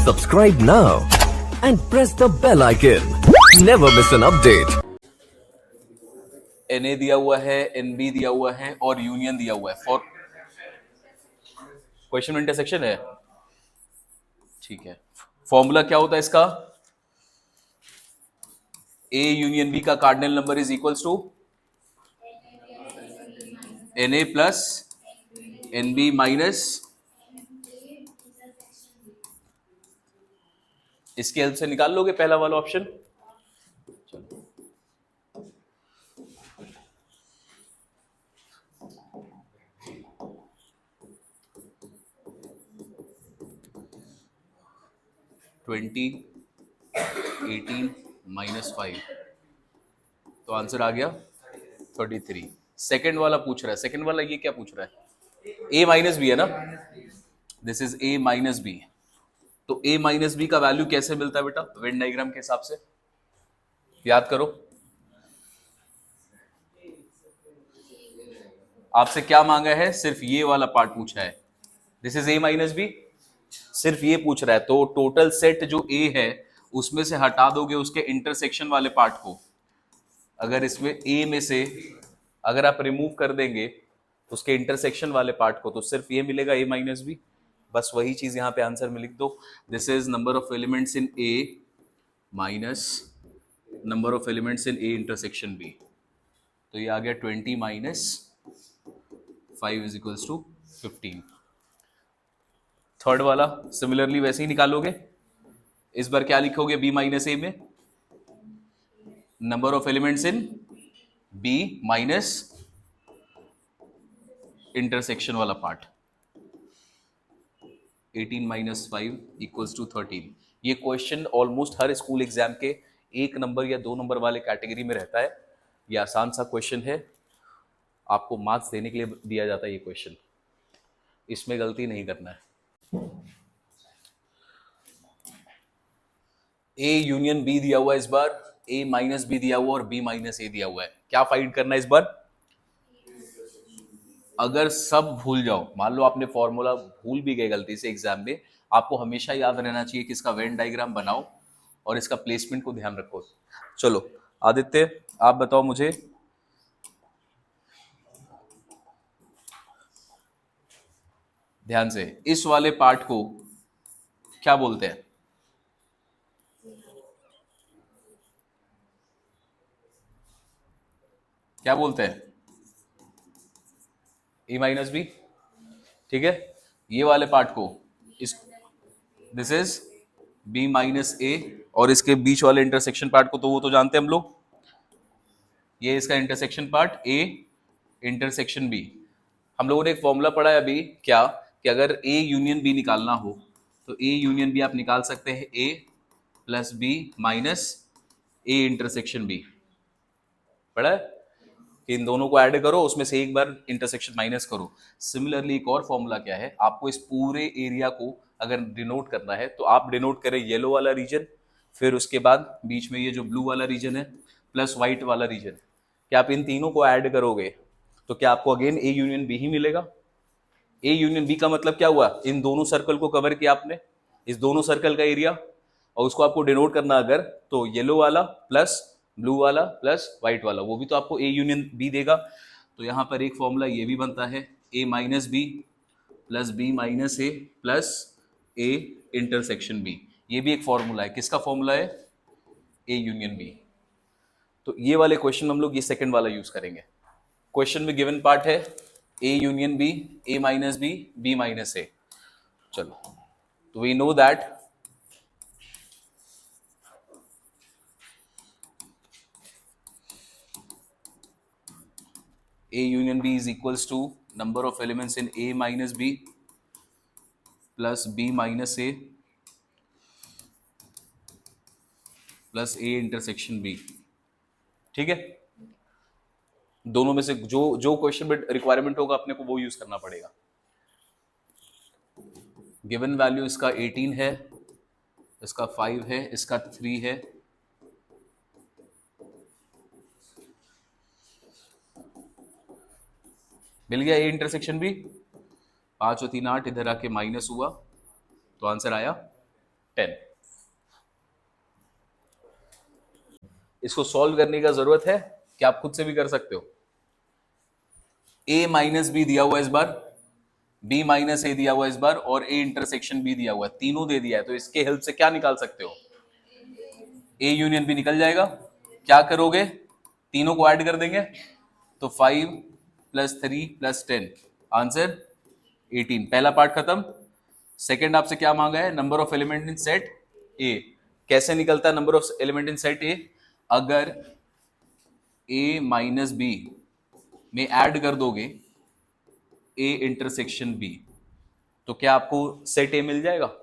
Subscribe now and press the bell icon. Never miss an update. Na दिया हुआ है, Nb दिया हुआ है और यूनियन दिया हुआ है फॉर क्वेश्चन में इंटरसेक्शन है। ठीक है, फॉर्मूला क्या होता है इसका? A यूनियन B का cardinal number is equals to Na plus Nb minus, इसकी हेल्प से निकाल लोगे पहला वाला ऑप्शन। चलो 20 18 माइनस 5, तो आंसर आ गया 33। सेकेंड वाला पूछ रहा है, सेकेंड वाला ये क्या पूछ रहा है? A माइनस बी है ना, this is A minus B. तो A माइनस बी का वैल्यू कैसे मिलता है बेटा? वेन डायग्राम के हिसाब से याद करो। आपसे क्या मांगा है? सिर्फ ये वाला पार्ट पूछा है, this is A minus B, सिर्फ ये पूछ रहा है। तो टोटल सेट जो A है उसमें से हटा दोगे उसके इंटरसेक्शन वाले पार्ट को। अगर इसमें A में से अगर आप रिमूव कर देंगे उसके इंटरसेक्शन वाले पार्ट को, तो सिर्फ ये मिलेगा A माइनस बी। बस वही चीज यहां पे आंसर में लिख दो। This is number of elements in A minus number of elements in A intersection B। तो ये आ गया 20 minus 5 is equals to 15। Third वाला सिमिलरली वैसे ही निकालोगे। इस बार क्या लिखोगे B माइनस A में? Number of elements in B minus intersection वाला पार्ट। 18 minus 5 equals to 13। ये क्वेश्चन ऑलमोस्ट हर स्कूल एग्जाम के 1 नंबर या 2 नंबर वाले कैटेगरी में रहता है। ये आसान सा क्वेश्चन है, आपको मार्क्स देने के लिए दिया जाता है ये क्वेश्चन, इसमें गलती नहीं करना है। A यूनियन B दिया हुआ है इस बार, A माइनस B दिया हुआ और B माइनस A दिया हुआ है। क्या फाइंड करना है इस बार? अगर सब भूल जाओ, मान लो आपने फॉर्मूला भूल भी गए गलती से एग्जाम में, आपको हमेशा याद रहना चाहिए कि इसका वेन डायग्राम बनाओ और इसका प्लेसमेंट को ध्यान रखो। चलो आदित्य आप बताओ मुझे, ध्यान से, इस वाले पार्ट को क्या बोलते हैं? क्या बोलते हैं? A माइनस बी, ठीक है। ये वाले पार्ट को इस this is B minus A, और इसके बीच वाले इंटरसेक्शन पार्ट को तो वो तो जानते हैं हम लोग, ये इसका intersection part A intersection B। हम लोगों ने एक फॉर्मूला पढ़ा है अभी क्या, कि अगर A यूनियन B निकालना हो तो A यूनियन B आप निकाल सकते हैं A plus B minus A intersection B। पढ़ा है कि इन दोनों को ऐड करो, उसमें से एक बार इंटरसेक्शन माइनस करो। सिमिलरली एक और फॉर्मूला क्या है, आपको इस पूरे एरिया को अगर डिनोट करना है तो आप डिनोट करें येलो वाला रीजन, फिर उसके बाद बीच में ये जो ब्लू वाला रीजन है प्लस व्हाइट वाला रीजन। क्या आप इन तीनों को ऐड करोगे तो क्या आपको अगेन A यूनियन B ही मिलेगा? A यूनियन B का मतलब क्या हुआ? इन दोनों सर्कल को कवर किया आपने, इस दोनों सर्कल का एरिया, और उसको आपको डिनोट करना अगर, तो येलो वाला प्लस ब्लू वाला प्लस व्हाइट वाला, वो भी तो आपको A यूनियन B देगा। तो यहाँ पर एक फॉर्मूला ये भी बनता है, A minus B plus B minus A plus A intersection B। ये भी एक फॉर्मूला है, किसका फॉर्मूला है? A union B। तो ये वाले क्वेश्चन हम लोग ये सेकंड वाला यूज करेंगे। क्वेश्चन में गिवन पार्ट है A union B, A minus B, B minus A। चलो, तो we know that A union B is equals to number of elements in A minus B plus B minus A plus A intersection B। ठीक है, दोनों में से जो जो question में रिक्वायरमेंट होगा अपने को वो यूज करना पड़ेगा। गिवन वैल्यू इसका 18 है, इसका 5 है, इसका 3 है। मिल गया A इंटरसेक्शन B। 5 और 3 8, इधर आके माइनस हुआ तो आंसर आया 10। इसको सॉल्व करने का जरूरत है कि आप खुद से भी कर सकते हो। a माइनस बी दिया हुआ इस बार, b माइनस ए दिया हुआ इस बार, और a इंटरसेक्शन b दिया हुआ है, तीनों दे दिया है। तो इसके हेल्प से क्या निकाल सकते हो? a यूनियन b निकल जाएगा। क्या करोगे? तीनों को ऐड कर देंगे, तो 5 प्लस 3 प्लस 10, आंसर 18। पहला पार्ट खत्म। सेकंड आपसे क्या मांगा है? Number of element in set ए। कैसे निकलता है number of element in set ए? अगर a माइनस बी में ऐड कर दोगे a इंटरसेक्शन b, तो क्या आपको सेट ए मिल जाएगा?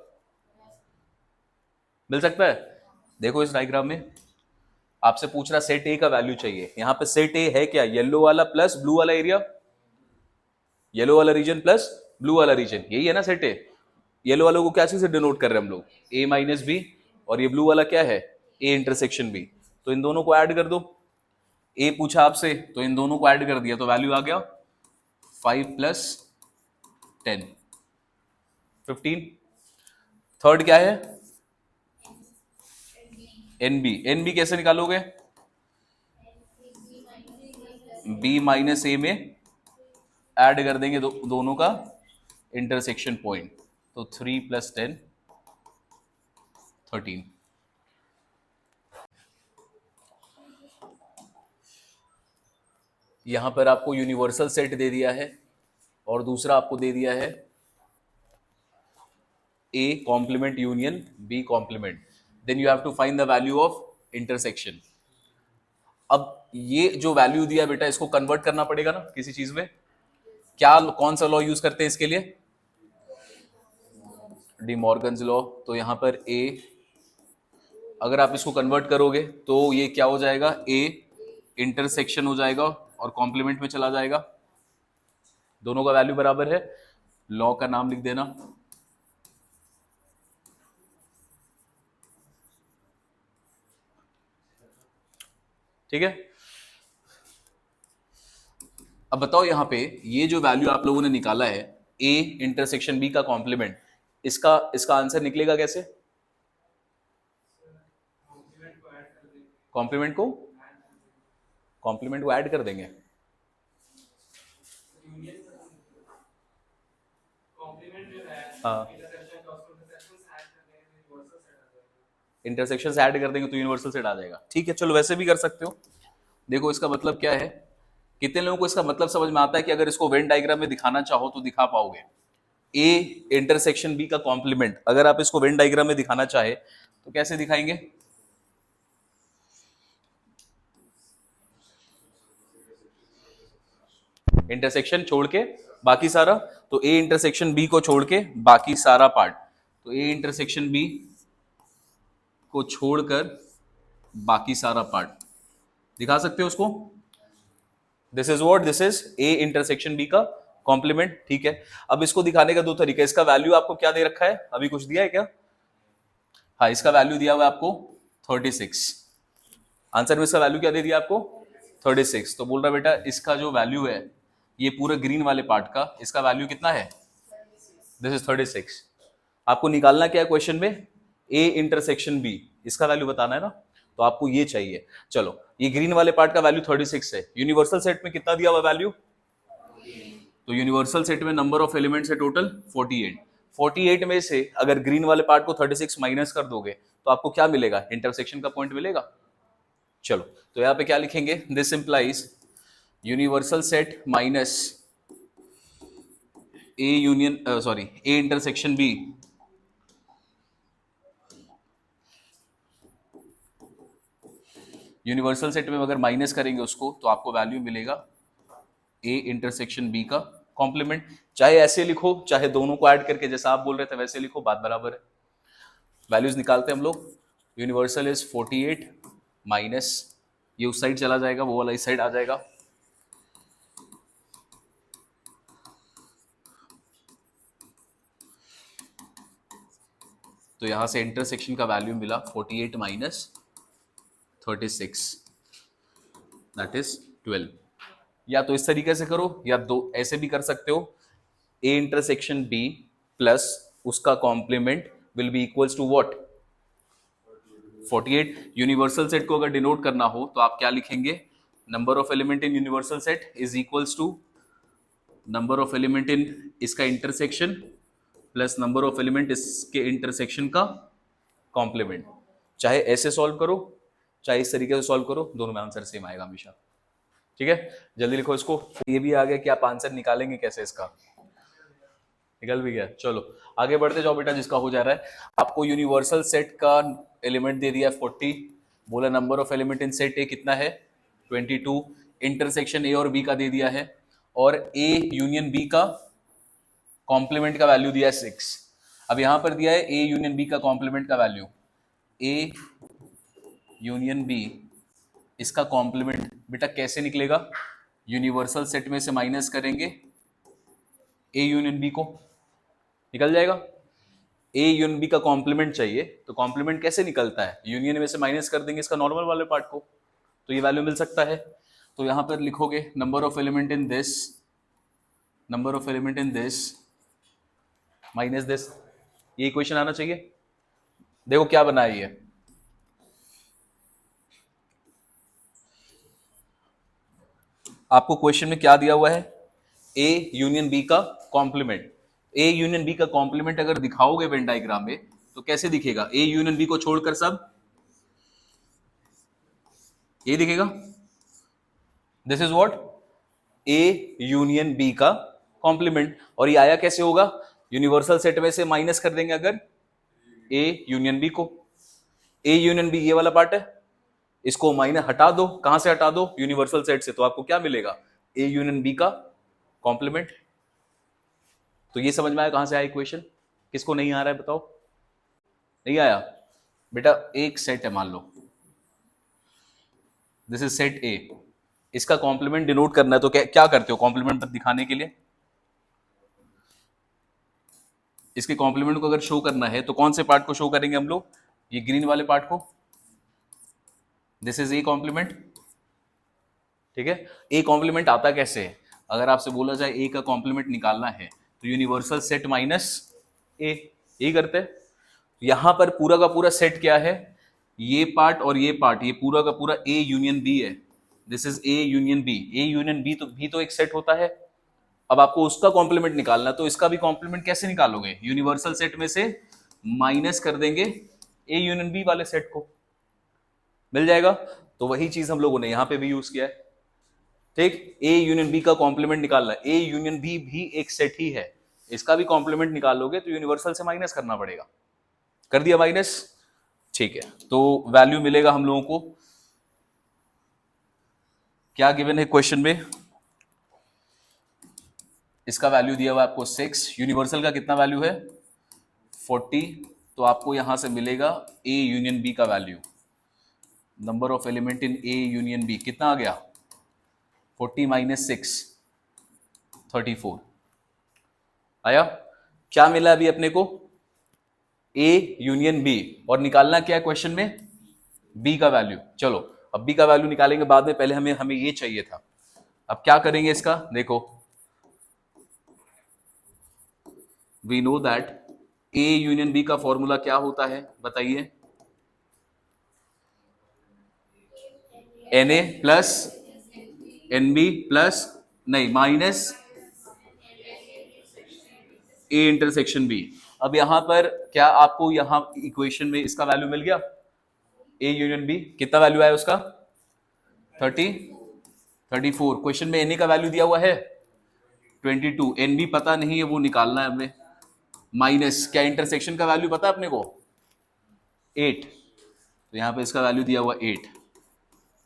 मिल सकता है। देखो इस डायग्राम में आपसे पूछ रहा सेट ए का वैल्यू चाहिए। यहां पे सेट ए है क्या? येलो वाला प्लस ब्लू वाला एरिया, येलो वाला रीजन प्लस ब्लू वाला रीजन, यही है ना सेट ए। येलो वालों को क्या चीज से डिनोट कर रहे हैं हम लोग? a माइनस बी, और ये ब्लू वाला क्या है? a intersection b। तो इन दोनों को ऐड कर दो। a पूछा आपसे तो इन दोनों को ऐड कर दिया, तो वैल्यू आ गया 5 प्लस 10, 15। थर्ड क्या है? एनबी। एनबी कैसे निकालोगे? b माइनस ए में ऐड कर देंगे दोनों का इंटरसेक्शन पॉइंट, तो 3 प्लस 10, 13। यहां पर आपको यूनिवर्सल सेट दे दिया है, और दूसरा आपको दे दिया है a complement union b complement. Then you have to find the value of intersection. अब ये जो वैल्यू दिया बेटा, इसको कन्वर्ट करना पड़ेगा ना किसी चीज में। क्या, कौन सा लॉ यूज करते हैं इसके लिए? D Morgan's law. तो यहां पर a, अगर आप इसको कन्वर्ट करोगे तो ये क्या हो जाएगा? a इंटरसेक्शन हो जाएगा और कॉम्प्लीमेंट में चला जाएगा, दोनों का वैल्यू बराबर है। लॉ का नाम लिख देना, ठीक है। अब बताओ यहां पे ये जो वैल्यू आप लोगों ने निकाला है a इंटरसेक्शन b का कॉम्प्लीमेंट, इसका इसका आंसर निकलेगा कैसे? कॉम्प्लीमेंट को ऐड कर देंगे। हाँ, इंटरसेक्शन ऐड कर देंगे तो यूनिवर्सल सेट आ जाएगा। ठीक है, चलो वैसे भी कर सकते हो। देखो इसका मतलब क्या है, कितने लोगों को इसका मतलब समझ में आता है कि अगर इसको वेन डायग्राम में दिखाना चाहो तो दिखा पाओगे? ए इंटरसेक्शन बी का कॉम्प्लीमेंट अगर आप इसको वेन डायग्राम में दिखाना चाहे तो कैसे दिखाएंगे? इंटरसेक्शन छोड़ के बाकी सारा, तो ए इंटरसेक्शन बी को छोड़ के बाकी सारा पार्ट, तो ए इंटरसेक्शन बी को छोड़कर बाकी सारा पार्ट दिखा सकते हो उसको। This is what, this is A intersection B का कॉम्प्लीमेंट। ठीक है, अब इसको दिखाने का दो तरीका। इसका वैल्यू आपको क्या दे रखा है? अभी कुछ दिया है क्या? हाँ, इसका वैल्यू दिया हुआ है आपको 36। आंसर में इसका वैल्यू क्या दे दिया आपको? 36। तो बोल रहा बेटा इसका जो वैल्यू है, ये पूरे ग्रीन वाले पार्ट का, इसका वैल्यू कितना है? This is 36। आपको निकालना क्या है क्वेश्चन में? ए इंटरसेक्शन बी, इसका वैल्यू बताना है ना, तो आपको ये चाहिए। चलो, ये ग्रीन वाले पार्ट का वैल्यू 36 है। यूनिवर्सल सेट में कितना दिया हुआ वैल्यू? तो यूनिवर्सल सेट में नंबर ऑफ एलिमेंट्स है टोटल 48। 48 में से अगर ग्रीन वाले पार्ट को 36 माइनस कर दोगे तो आपको क्या मिलेगा? इंटरसेक्शन का पॉइंट मिलेगा। चलो, तो यहां पे क्या लिखेंगे? This implies universal set minus A union, sorry, A intersection B universal set में अगर माइनस करेंगे उसको तो आपको वैल्यू मिलेगा ए इंटरसेक्शन बी का कॉम्प्लीमेंट। चाहे ऐसे लिखो चाहे दोनों को ऐड करके जैसा आप बोल रहे थे वैसे लिखो, बात बराबर है। वैल्यूज निकालते हैं हम लोग। यूनिवर्सल इज 48 माइनस, ये उस साइड चला जाएगा, वो वाला इस साइड आ जाएगा, तो यहां से इंटरसेक्शन का वैल्यू मिला 48 माइनस 36, दैट इज 12। या तो इस तरीके से करो या दो ऐसे भी कर सकते हो, ए इंटरसेक्शन बी प्लस उसका complement will be equals to what 48। Universal set को अगर डिनोट करना हो तो आप क्या लिखेंगे, number of element in universal set is equals to number of element in इसका intersection plus number of element इसके इंटरसेक्शन का कॉम्प्लीमेंट। चाहे ऐसे सॉल्व करो चाहे इस तरीके से सॉल्व करो, दोनों में आंसर सेम आएगा हमेशा। ठीक है, जल्दी लिखो इसको। ये भी आ गया कि आप आंसर निकालेंगे कैसे, इसका निकल भी गया। चलो आगे बढ़ते जाओ बेटा, जिसका हो जा रहा है। आपको यूनिवर्सल सेट का एलिमेंट दे दिया 40, बोला number of element in set ए कितना है 22, इंटरसेक्शन ए और बी का दे दिया है, और ए यूनियन बी का कॉम्प्लीमेंट का वैल्यू दिया है 6। अब यहां पर दिया है ए यूनियन बी का कॉम्प्लीमेंट का वैल्यू, ए यूनियन बी इसका कॉम्प्लीमेंट बेटा कैसे निकलेगा, यूनिवर्सल सेट में से माइनस करेंगे ए यूनियन बी को, निकल जाएगा। ए यूनियन बी का कॉम्प्लीमेंट चाहिए तो कॉम्प्लीमेंट कैसे निकलता है, यूनियन में से माइनस कर देंगे इसका नॉर्मल वाले पार्ट को, तो ये वैल्यू मिल सकता है। तो यहां पर लिखोगे number of element in this, number of element in this minus this, ये इक्वेशन आना चाहिए। देखो क्या बना है ये, आपको क्वेश्चन में क्या दिया हुआ है, ए यूनियन बी का कॉम्प्लीमेंट। ए यूनियन बी का कॉम्प्लीमेंट अगर दिखाओगे वेन डायग्राम में तो कैसे दिखेगा, ए यूनियन बी को छोड़कर सब ये दिखेगा, this is what A union B का कॉम्प्लीमेंट। और ये आया कैसे होगा, यूनिवर्सल सेट में से माइनस कर देंगे अगर ए यूनियन बी को, ए यूनियन बी ये वाला पार्ट है, इसको माइनस हटा दो, कहां से हटा दो, यूनिवर्सल सेट से, तो आपको क्या मिलेगा, ए यूनियन बी का कॉम्प्लीमेंट। तो ये समझ में आया कहां से आया इक्वेशन, किसको नहीं आ रहा है बताओ, नहीं आया बेटा। एक सेट है मान लो, दिस इज सेट ए, इसका कॉम्प्लीमेंट डिनोट करना है तो क्या करते हो कॉम्प्लीमेंट दिखाने के लिए, इसके कॉम्प्लीमेंट को अगर शो करना है तो कौन से पार्ट को शो करेंगे हम लोग, ये ग्रीन वाले पार्ट को, दिस इज ए कॉम्प्लीमेंट। ठीक है, ए कॉम्प्लीमेंट आता कैसे है, अगर आपसे बोला जाए ए का कॉम्प्लीमेंट निकालना है तो यूनिवर्सल सेट माइनस ए, यही करते हैं। यहां पर पूरा का पूरा सेट क्या है, ये पार्ट और ये पार्ट, ये पूरा का पूरा ए यूनियन बी है, this is A union B. A union B तो एक सेट होता है। अब आपको उसका कॉम्प्लीमेंट निकालना, तो इसका भी कॉम्प्लीमेंट कैसे निकालोगे, यूनिवर्सल सेट में से माइनस कर देंगे ए यूनियन बी वाले सेट को, मिल जाएगा। तो वही चीज हम लोगों ने यहां पे भी यूज किया है। ठीक, ए यूनियन बी का कॉम्प्लीमेंट निकालना है, ए यूनियन बी भी एक सेट ही है, इसका भी कॉम्प्लीमेंट निकालोगे तो यूनिवर्सल से माइनस करना पड़ेगा, कर दिया माइनस। ठीक है, तो वैल्यू मिलेगा हम लोगों को, क्या गिवन है क्वेश्चन में, इसका वैल्यू दिया हुआ आपको 6, यूनिवर्सल का कितना वैल्यू है 40, तो आपको यहां से मिलेगा ए यूनियन बी का value, number of element in A union B कितना आ गया 40 माइनस 6 34 आया। क्या मिला अभी अपने को, ए यूनियन बी, और निकालना क्या है क्वेश्चन में, बी का वैल्यू। चलो अब बी का वैल्यू निकालेंगे बाद में, पहले हमें ये चाहिए था। अब क्या करेंगे इसका, देखो we know that A union B का फॉर्मूला क्या होता है बताइए, N A plus N B plus नहीं माइनस ए इंटरसेक्शन बी। अब यहां पर क्या आपको यहां इक्वेशन में इसका वैल्यू मिल गया, ए यूनियन बी कितना वैल्यू आया उसका 34, क्वेश्चन में एन ए का वैल्यू दिया हुआ है 22, एन बी पता नहीं है वो निकालना है हमें, माइनस क्या इंटरसेक्शन का वैल्यू पता है अपने को 8, तो यहां पे इसका वैल्यू दिया हुआ 8,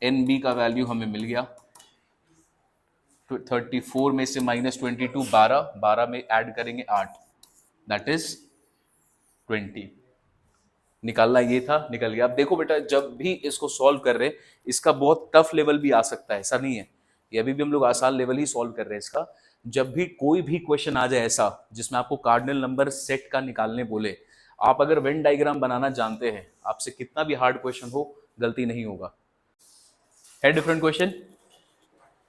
एन बी का वैल्यू हमें मिल गया 34 में से माइनस 22 12 में ऐड करेंगे 8, दैट इज 20। निकालना ये था, निकल गया। अब देखो बेटा जब भी इसको सॉल्व कर रहे हैं, इसका बहुत टफ लेवल भी आ सकता है, ऐसा नहीं है, ये अभी भी हम लोग आसान लेवल ही सॉल्व कर रहे हैं इसका। जब भी कोई भी क्वेश्चन आ जाए ऐसा जिसमें आपको कार्डिनल नंबर सेट का निकालने बोले, आप अगर वेन डायग्राम बनाना जानते हैं, आपसे कितना भी हार्ड क्वेश्चन हो गलती नहीं होगा। है different question,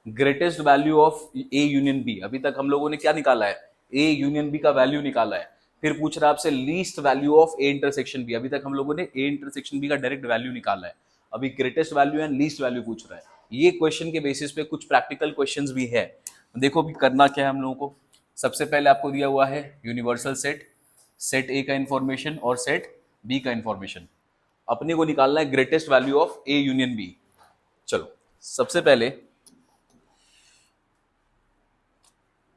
greatest value of A union B, अभी तक हम लोगों ने क्या निकाला है, ए यूनियन बी का वैल्यू निकाला है। फिर पूछ रहा है आपसे least value of A intersection B. अभी तक हम लोगों ने ए इंटरसेक्शन बी का डायरेक्ट वैल्यू निकाला है, अभी greatest value and least value पूछ रहा है। ये क्वेश्चन के बेसिस पे कुछ प्रैक्टिकल क्वेश्चंस भी है। देखो अभी करना क्या है हम लोगों को। सबसे पहले आपको दिया हुआ है यूनिवर्सल सेट, सेट ए का इंफॉर्मेशन और सेट बी का इंफॉर्मेशन। अपने को निकालना है greatest value of A union B. चलो सबसे पहले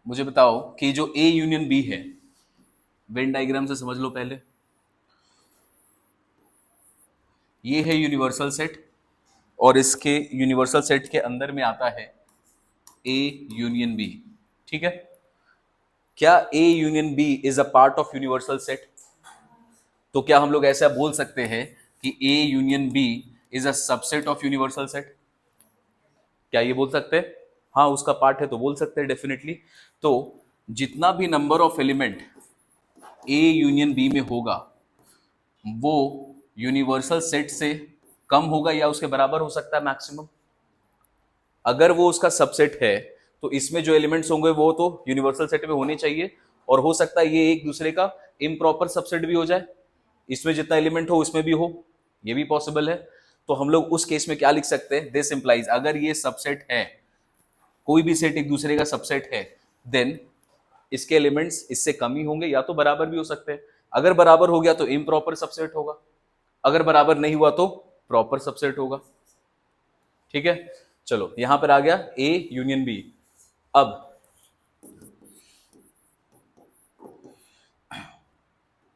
मुझे बताओ कि जो ए यूनियन बी है, वेन डायग्राम से समझ लो पहले। ये है यूनिवर्सल सेट और इसके यूनिवर्सल सेट के अंदर में आता है ए यूनियन बी। ठीक है, क्या A union B is a part of universal set? तो क्या हम लोग ऐसा बोल सकते हैं कि A union B is a subset of universal set? क्या ये बोल सकते हैं? हाँ, उसका पार्ट है तो बोल सकते हैं डेफिनेटली। तो जितना भी number of element A union B में होगा वो यूनिवर्सल सेट से कम होगा या उसके बराबर हो सकता है मैक्सिमम। अगर वो उसका सबसेट है तो इसमें जो एलिमेंट्स होंगे वो तो यूनिवर्सल सेट में होने चाहिए, और हो सकता है ये एक दूसरे का इम्प्रॉपर सबसेट भी हो जाए, इसमें जितना एलिमेंट हो उसमें भी हो, ये भी पॉसिबल है। तो हम लोग उस केस में क्या लिख सकते हैं, दिस इंप्लाइज अगर ये सबसेट है, कोई भी सेट एक दूसरे का सबसेट है, देन इसके एलिमेंट्स इससे कम ही होंगे या तो बराबर भी हो सकते हैं। अगर बराबर हो गया तो इम्प्रॉपर सबसेट होगा, अगर बराबर नहीं हुआ तो प्रॉपर सबसेट होगा। ठीक है, चलो यहां पर आ गया ए यूनियन बी। अब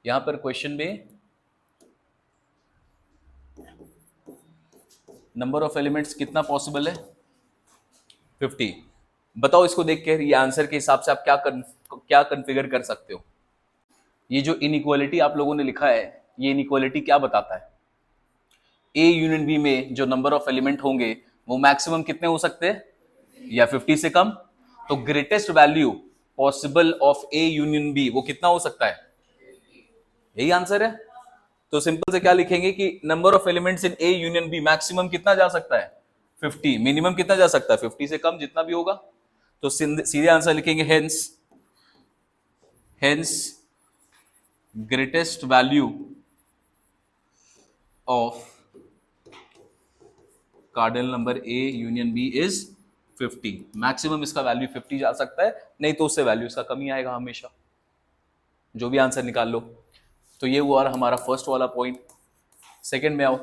यहां पर क्वेश्चन में नंबर ऑफ एलिमेंट्स कितना पॉसिबल है? 50। बताओ इसको देख के ये आंसर के हिसाब से आप क्या कन्फिगर कर सकते हो। ये जो इनइक्वालिटी आप लोगों ने लिखा है, ये इनइक्वालिटी क्या बताता है? ए यूनियन बी में जो नंबर ऑफ एलिमेंट होंगे वो मैक्सिमम कितने हो सकते हैं, या 50 से कम। तो greatest value possible of A union B वो कितना हो सकता है? यही आंसर है। तो सिंपल से क्या लिखेंगे कि number of elements in A union B maximum कितना जा सकता है? 50। मिनिमम कितना जा सकता है? 50 से कम जितना भी होगा। तो सीधे आंसर लिखेंगे hence hence greatest value of cardinal number A union B is 50। Maximum इसका वैल्यू 50 जा सकता है, नहीं तो उससे वैल्यू इसका कम ही आएगा हमेशा, जो भी आंसर निकाल लो। तो ये हुआ हमारा फर्स्ट वाला पॉइंट। सेकंड में आओ।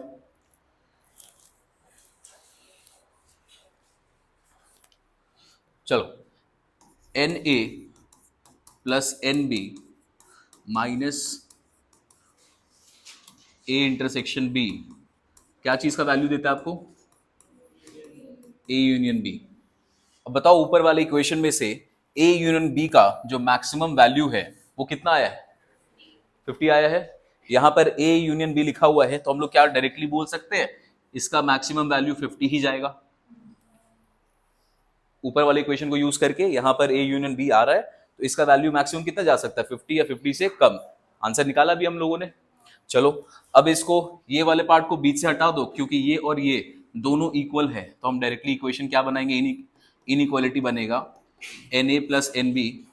चलो, N A plus N B minus A intersection B क्या चीज का वैल्यू देता है आपको? A union B. अब बताओ ऊपर वाले इक्वेशन में से ए यूनियन बी का जो मैक्सिमम वैल्यू है वो कितना आया है? 50 आया है। यहां पर ए यूनियन बी लिखा हुआ है तो हम लोग क्या डायरेक्टली बोल सकते हैं इसका मैक्सिमम वैल्यू 50 ही जाएगा। ऊपर वाले इक्वेशन को यूज करके यहां पर ए यूनियन बी आ रहा है तो इसका वैल्यू मैक्सिमम कितना जा सकता है? 50 या 50 से कम। आंसर निकाला भी हम लोगों ने। चलो अब इसको ये वाले पार्ट को बीच से हटा दो, क्योंकि ये और ये दोनों इक्वल है तो हम डायरेक्टली इक्वेशन क्या बनाएंगे, इनइक्वालिटी बनेगा N A plus N B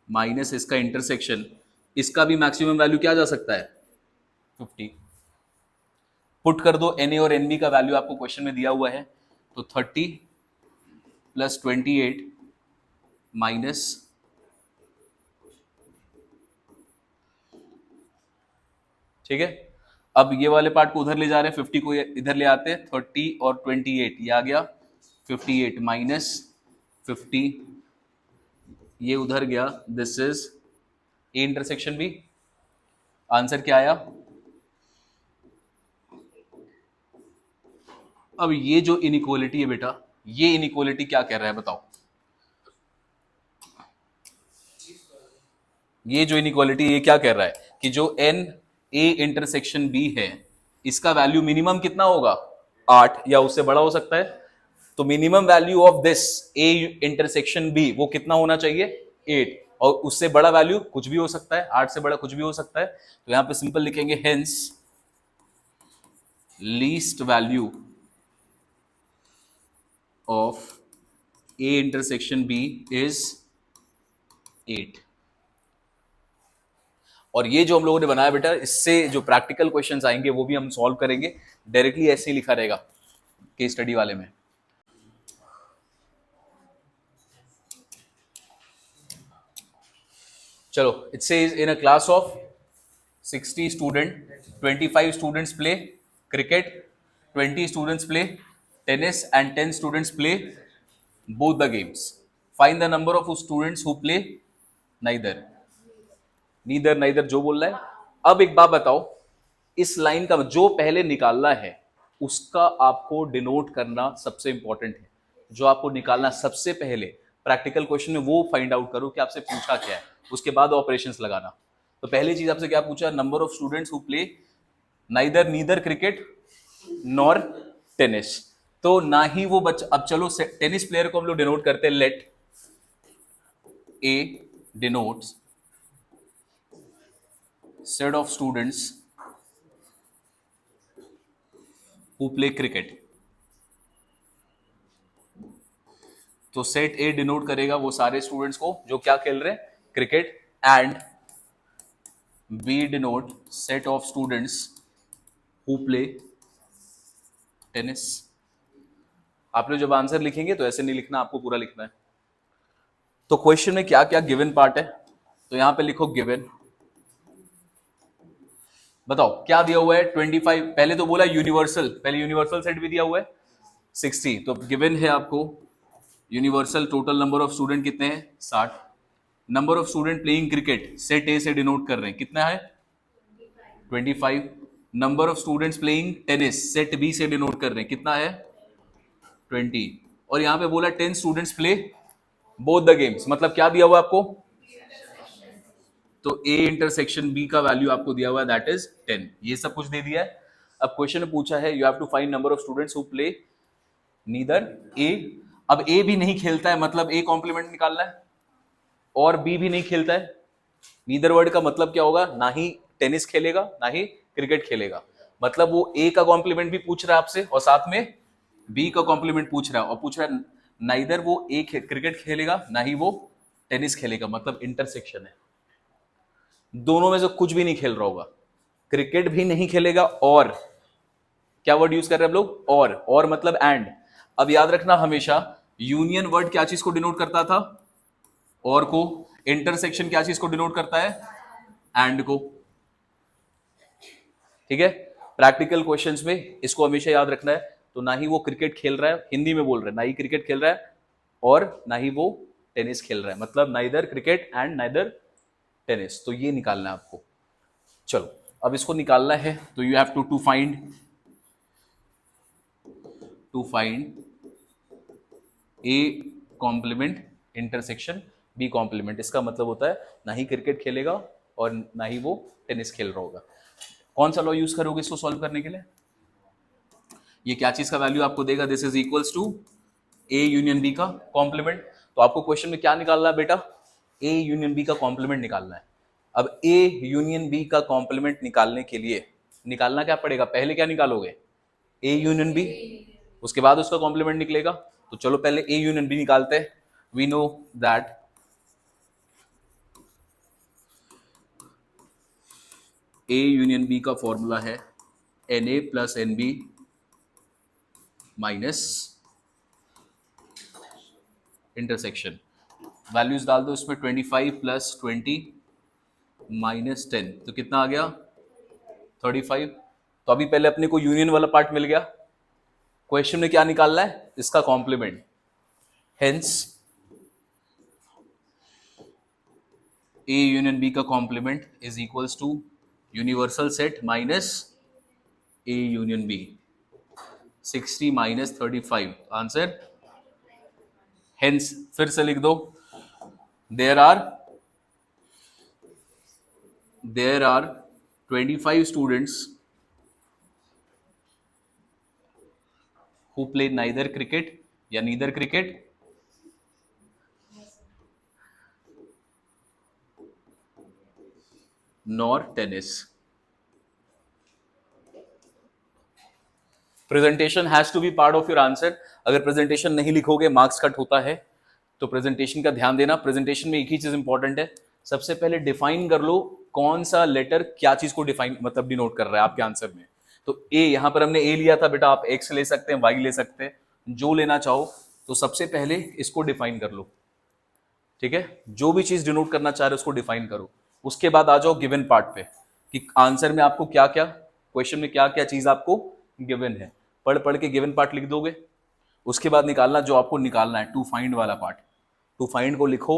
minus इसका इंटरसेक्शन, इसका भी मैक्सिमम वैल्यू क्या जा सकता है? 50। पुट कर दो एन ए और एन बी का वैल्यू आपको क्वेश्चन में दिया हुआ है, तो 30 प्लस 28 माइनस ठीक है। अब ये वाले पार्ट को उधर ले जा रहे हैं, 50 को इधर ले आते हैं, 30 और 28 ये आ गया 58 माइनस 50 ये उधर गया, this is A intersection B. Answer क्या आया? अब ये जो इनइक्वालिटी है बेटा, ये इनइक्वालिटी क्या कह रहा है बताओ? ये जो इनइक्वालिटी ये क्या कह रहा है कि जो एन ए इंटरसेक्शन बी है इसका वैल्यू मिनिमम कितना होगा? 8 या उससे बड़ा हो सकता है। तो minimum value of this A intersection B वो कितना होना चाहिए? 8। और उससे बड़ा वैल्यू कुछ भी हो सकता है, 8 से बड़ा कुछ भी हो सकता है। तो यहां पे सिंपल लिखेंगे hence least value of A intersection B is 8। और ये जो हम लोगों ने बनाया बेटा, इससे जो प्रैक्टिकल क्वेश्चंस आएंगे वो भी हम सॉल्व करेंगे। डायरेक्टली ऐसे ही लिखा रहेगा केस स्टडी वाले में। चलो, it says in a class of 60 student, 25 students play cricket, 20 students play tennis and 10 students play both the games. Find the number of students who play neither. neither जो बोल रहा है। अब एक बात बताओ, इस लाइन का जो पहले निकालना है उसका आपको डिनोट करना सबसे इंपॉर्टेंट है। जो आपको निकालना सबसे पहले प्रैक्टिकल क्वेश्चन में वो फाइंड आउट करो कि आपसे पूछा क्या है, उसके बाद ऑपरेशंस लगाना। तो पहली चीज आपसे क्या पूछा, number of students who play neither cricket nor tennis. तो ना ही वो बच्चा, अब चलो टेनिस प्लेयर को हम लोग डिनोट करते हैं, let A denotes set of students who play cricket. तो सेट ए डिनोट करेगा वो सारे स्टूडेंट्स को जो क्या खेल रहे हैं, cricket, and B denote set of students who play tennis. आप लोग जब आंसर लिखेंगे तो ऐसे नहीं लिखना, आपको पूरा लिखना है। तो क्वेश्चन में क्या क्या गिवन पार्ट है, तो यहां पे लिखो गिवन। बताओ क्या दिया हुआ है, 25। पहले तो बोला यूनिवर्सल, पहले यूनिवर्सल सेट भी दिया हुआ है 60। तो गिवन है आपको universal total number of student कितने हैं, 60। Number of student playing cricket set A से डिनोट कर रहे हैं, कितना है 25। Number of students playing tennis set B से डिनोट कर रहे हैं, कितना है 20। और यहां पे बोला 10 students play both the games, मतलब क्या दिया हुआ आपको, तो ए इंटरसेक्शन बी का वैल्यू आपको दिया हुआ है, दैट इज 10। ये सब कुछ दे दिया है। अब क्वेश्चन में पूछा है you have to find number of students who play neither A. अब ए भी नहीं खेलता है, मतलब ए कॉम्प्लीमेंट निकालना है, और बी भी नहीं खेलता है। नीदर वर्ड का मतलब क्या होगा, ना ही टेनिस खेलेगा ना ही क्रिकेट खेलेगा। मतलब वो ए का कॉम्प्लीमेंट भी पूछ रहा है आपसे और साथ में बी का कॉम्प्लीमेंट पूछ रहा है, और पूछ रहा है नाइदर वो ए क्रिकेट खेलेगा ना ही वो टेनिस खेलेगा, मतलब इंटरसेक्शन है। दोनों में से कुछ भी नहीं खेल रहा होगा, क्रिकेट भी नहीं खेलेगा, और क्या वर्ड यूज कर रहे हैं हम लोग, और मतलब एंड। अब याद रखना हमेशा, यूनियन वर्ड क्या चीज को डिनोट करता था, और को। इंटरसेक्शन क्या चीज को डिनोट करता है, एंड को। ठीक है, प्रैक्टिकल क्वेश्चंस में इसको हमेशा याद रखना है। तो ना ही वो क्रिकेट खेल रहा है, हिंदी में बोल रहा है, ना ही क्रिकेट खेल रहा है और ना ही वो टेनिस खेल रहा है, मतलब neither cricket and neither tennis. तो ये निकालना है आपको। चलो, अब इसको निकालना है तो you have to find A complement intersection B complement. इसका मतलब होता है ना ही क्रिकेट खेलेगा और ना ही वो टेनिस खेल रहा होगा। कौन सा लॉ यूज करोगे इसको सॉल्व करने के लिए, ये क्या चीज का वैल्यू आपको देगा, this is equals to A union B का कॉम्प्लीमेंट। तो आपको क्वेश्चन में क्या निकालना है बेटा, ए यूनियन बी का कॉम्प्लीमेंट निकालना है। अब ए यूनियन बी का कॉम्प्लीमेंट निकालने के लिए निकालना क्या पड़ेगा, पहले क्या निकालोगे, ए यूनियन बी, उसके बाद उसका कॉम्प्लीमेंट निकलेगा। तो चलो पहले ए यूनियन बी निकालते हैं। We know that A union B का फॉर्मूला है N A plus N B minus intersection. Values डाल दो इसमें, 25 प्लस 20 माइनस 10, तो कितना आ गया 35। तो अभी पहले अपने को यूनियन वाला पार्ट मिल गया। क्वेश्चन में क्या निकालना है, इसका complement. Hence A union B का complement is equals to universal set minus A union B, 60 minus 35 answer. Hence फिर से लिख दो, there are 25 students who play neither cricket या neither cricket nor tennis. Presentation has to be part of your answer. अगर presentation नहीं लिखोगे marks cut होता है, तो प्रेजेंटेशन का ध्यान देना। प्रेजेंटेशन में एक ही चीज इंपॉर्टेंट है, सबसे पहले डिफाइन कर लो कौन सा लेटर क्या चीज को डिफाइन मतलब डिनोट कर रहा है आपके आंसर में। तो ए, यहां पर हमने ए लिया था बेटा, आप एक्स ले सकते हैं, वाई ले सकते हैं, जो लेना चाहो। तो सबसे पहले इसको डिफाइन कर लो, ठीक है, जो भी चीज डिनोट करना चाह रहे हो उसको डिफाइन करो। उसके बाद आ जाओ गिवन पार्ट पे कि आंसर में आपको क्या क्या, क्वेश्चन में क्या क्या चीज आपको गिवन है, पढ़ पढ़ के गिवन पार्ट लिख दोगे। उसके बाद निकालना जो आपको निकालना है, टू फाइंड वाला पार्ट। टू फाइंड को लिखो,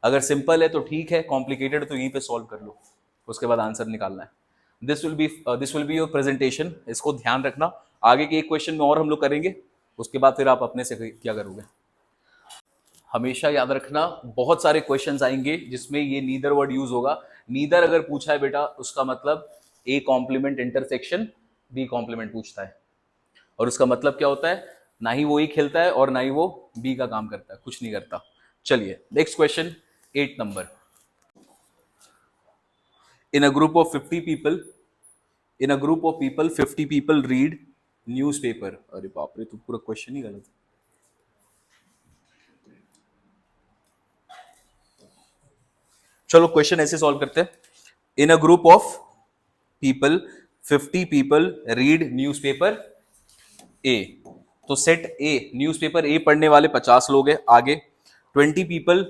अगर सिंपल है तो ठीक है, कॉम्प्लिकेटेड तो यहीं पे सॉल्व कर लो, उसके बाद आंसर निकालना है। This will be your presentation, इसको ध्यान रखना। आगे के एक क्वेश्चन में और हम लोग करेंगे, उसके बाद फिर आप अपने से क्या करोगे। हमेशा याद रखना, बहुत सारे क्वेश्चंस आएंगे जिसमें ये नीदर वर्ड यूज होगा। नीदर अगर पूछा है बेटा, उसका मतलब A complement intersection B complement पूछता है, और उसका मतलब क्या होता है, ना ही वो ए खेलता है और ना ही वो बी का काम करता है, कुछ नहीं करता। चलिए next question, 8 number. In a group of 50 people, in a group of people 50 people read newspaper. अरे बाप रे, तो पूरा क्वेश्चन ही गलत है। चलो क्वेश्चन ऐसे सॉल्व करते हैं। In a group of people 50 people read newspaper A. तो सेट ए, न्यूज़पेपर ए पढ़ने वाले 50 लोग हैं आगे। 20 people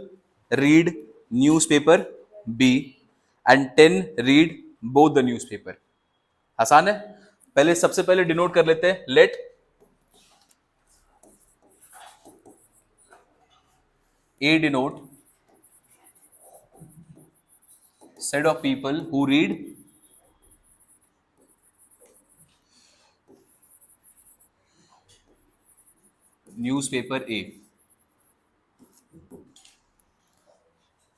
read newspaper B and 10 read both the newspaper. आसान है। पहले सबसे पहले डिनोट कर लेते हैं, let A denote set of people who read newspaper A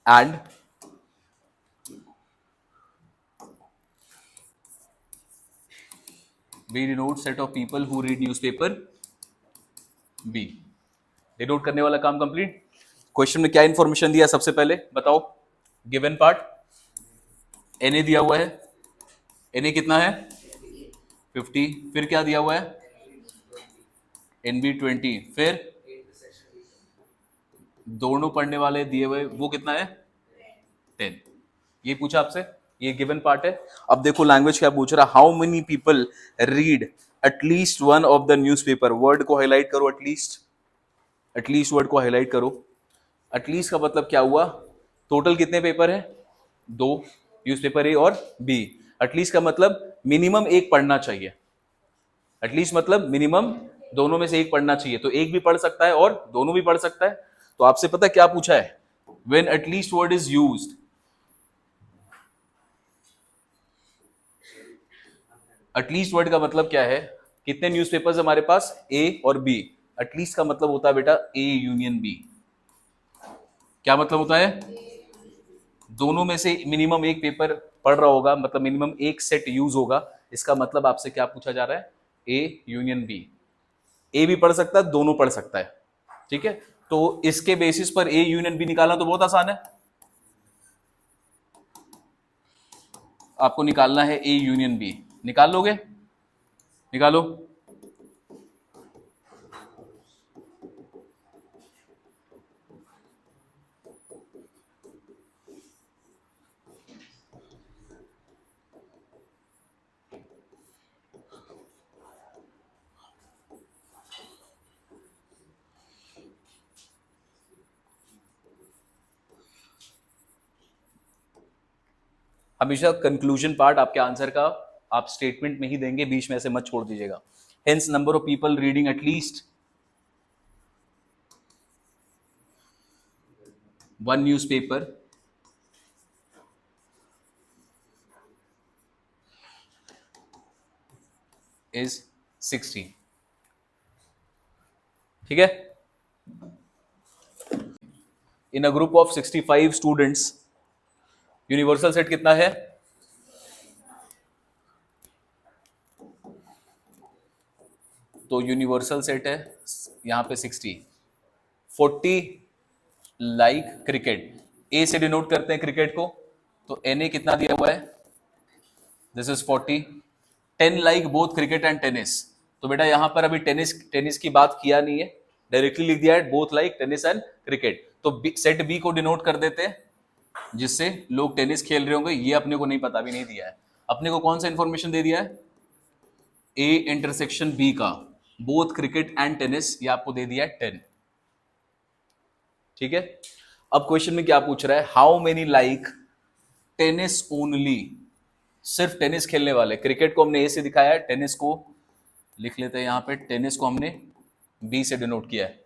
and B denote set of people who read newspaper B। Denote करने वाला काम कंप्लीट। क्वेश्चन में क्या इंफॉर्मेशन दिया सबसे पहले बताओ। गिवन पार्ट Na दिया हुआ है, Na कितना है 50, फिर क्या दिया हुआ है NB 20, फिर दोनों पढ़ने वाले दिए हुए वो कितना है 10। ये पूछा आपसे, ये गिवन पार्ट है। अब देखो लैंग्वेज क्या पूछ रहा, how many people read at least one of the newspaper. Word को हाईलाइट करो, एटलीस्ट, एटलीस्ट वर्ड को हाईलाइट करो। एटलीस्ट का मतलब क्या हुआ, टोटल कितने पेपर है, 2, न्यूज़पेपर ए और बी। एटलीस्ट का मतलब मिनिमम एक पढ़ना चाहिए, एटलीस्ट मतलब मिनिमम दोनों में से एक पढ़ना चाहिए। तो एक भी पढ़ सकता है और दोनों भी पढ़ सकता है। तो आपसे पता क्या पूछा है, when at least word is used. At least word का मतलब क्या है, कितने न्यूज़पेपर्स हमारे पास, ए और बी। एटलीस्ट का मतलब होता है बेटा ए यूनियन बी। क्या मतलब होता है, दोनों में से मिनिमम एक पेपर पढ़ रहा होगा, मतलब मिनिमम एक सेट यूज होगा। इसका मतलब आपसे क्या पूछा जा रहा है, ए यूनियन बी। ए भी पढ़ सकता है, दोनों पढ़ सकता है, ठीक है। तो इसके बेसिस पर ए यूनियन बी निकालना तो बहुत आसान है। आपको निकालना है ए यूनियन बी, निकाल लोगे, निकालो। हमेशा कंक्लूजन पार्ट आपके आंसर का आप स्टेटमेंट में ही देंगे, बीच में ऐसे मत छोड़ दीजिएगा। Hence number of people reading at least one newspaper is 60, ठीक है। In a group of 65 students, universal set कितना है, तो यूनिवर्सल सेट है यहां पे 60। 40 लाइक क्रिकेट, ए से डिनोट करते हैं क्रिकेट को, तो एन ए कितना दिया हुआ है, this is 40। 10 like both cricket and tennis, तो बेटा यहां पर अभी टेनिस की बात किया नहीं है, डायरेक्टली लिख दिया है both like tennis and cricket. तो सेट बी को डिनोट कर देते हैं जिससे लोग टेनिस खेल रहे होंगे, ये अपने को नहीं पता, भी नहीं दिया है। अपने को कौन सा इंफॉर्मेशन दे दिया है? ए इंटरसेक्शन बी का बोथ क्रिकेट एंड टेनिस, ये आपको दे दिया है 10। ठीक है, अब क्वेश्चन में क्या पूछ रहा है? How many like tennis only, सिर्फ टेनिस खेलने वाले। क्रिकेट को हमने ए से दिखाया है, टेनिस को लिख लेते हैं यहां पे, टेनिस को हमने बी से डिनोट किया है।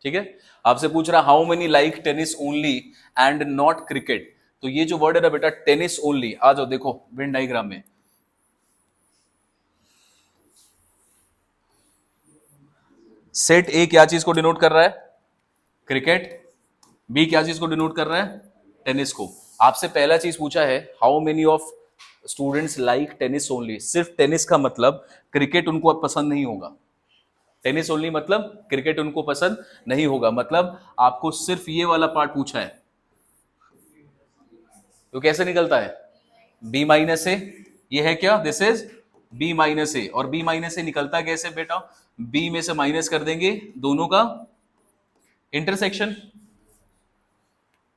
ठीक है, आपसे पूछ रहा है how many like tennis only and not cricket. तो ये जो वर्ड है ना बेटा टेनिस ओनली, आ जाओ देखो वेन डायग्राम में। सेट ए क्या चीज को डिनोट कर रहा है? क्रिकेट। बी क्या चीज को डिनोट कर रहा है? टेनिस को। आपसे पहला चीज पूछा है how many of students like tennis only, सिर्फ टेनिस का मतलब क्रिकेट उनको अब पसंद नहीं होगा। टेनिस ओनली मतलब क्रिकेट उनको पसंद नहीं होगा, मतलब आपको सिर्फ ये वाला पार्ट पूछा है। तो कैसे निकलता है? बी माइनस ए, ये है क्या? दिस इज बी माइनस ए। और बी माइनस ए निकलता कैसे बेटा? बी में से माइनस कर देंगे दोनों का इंटरसेक्शन।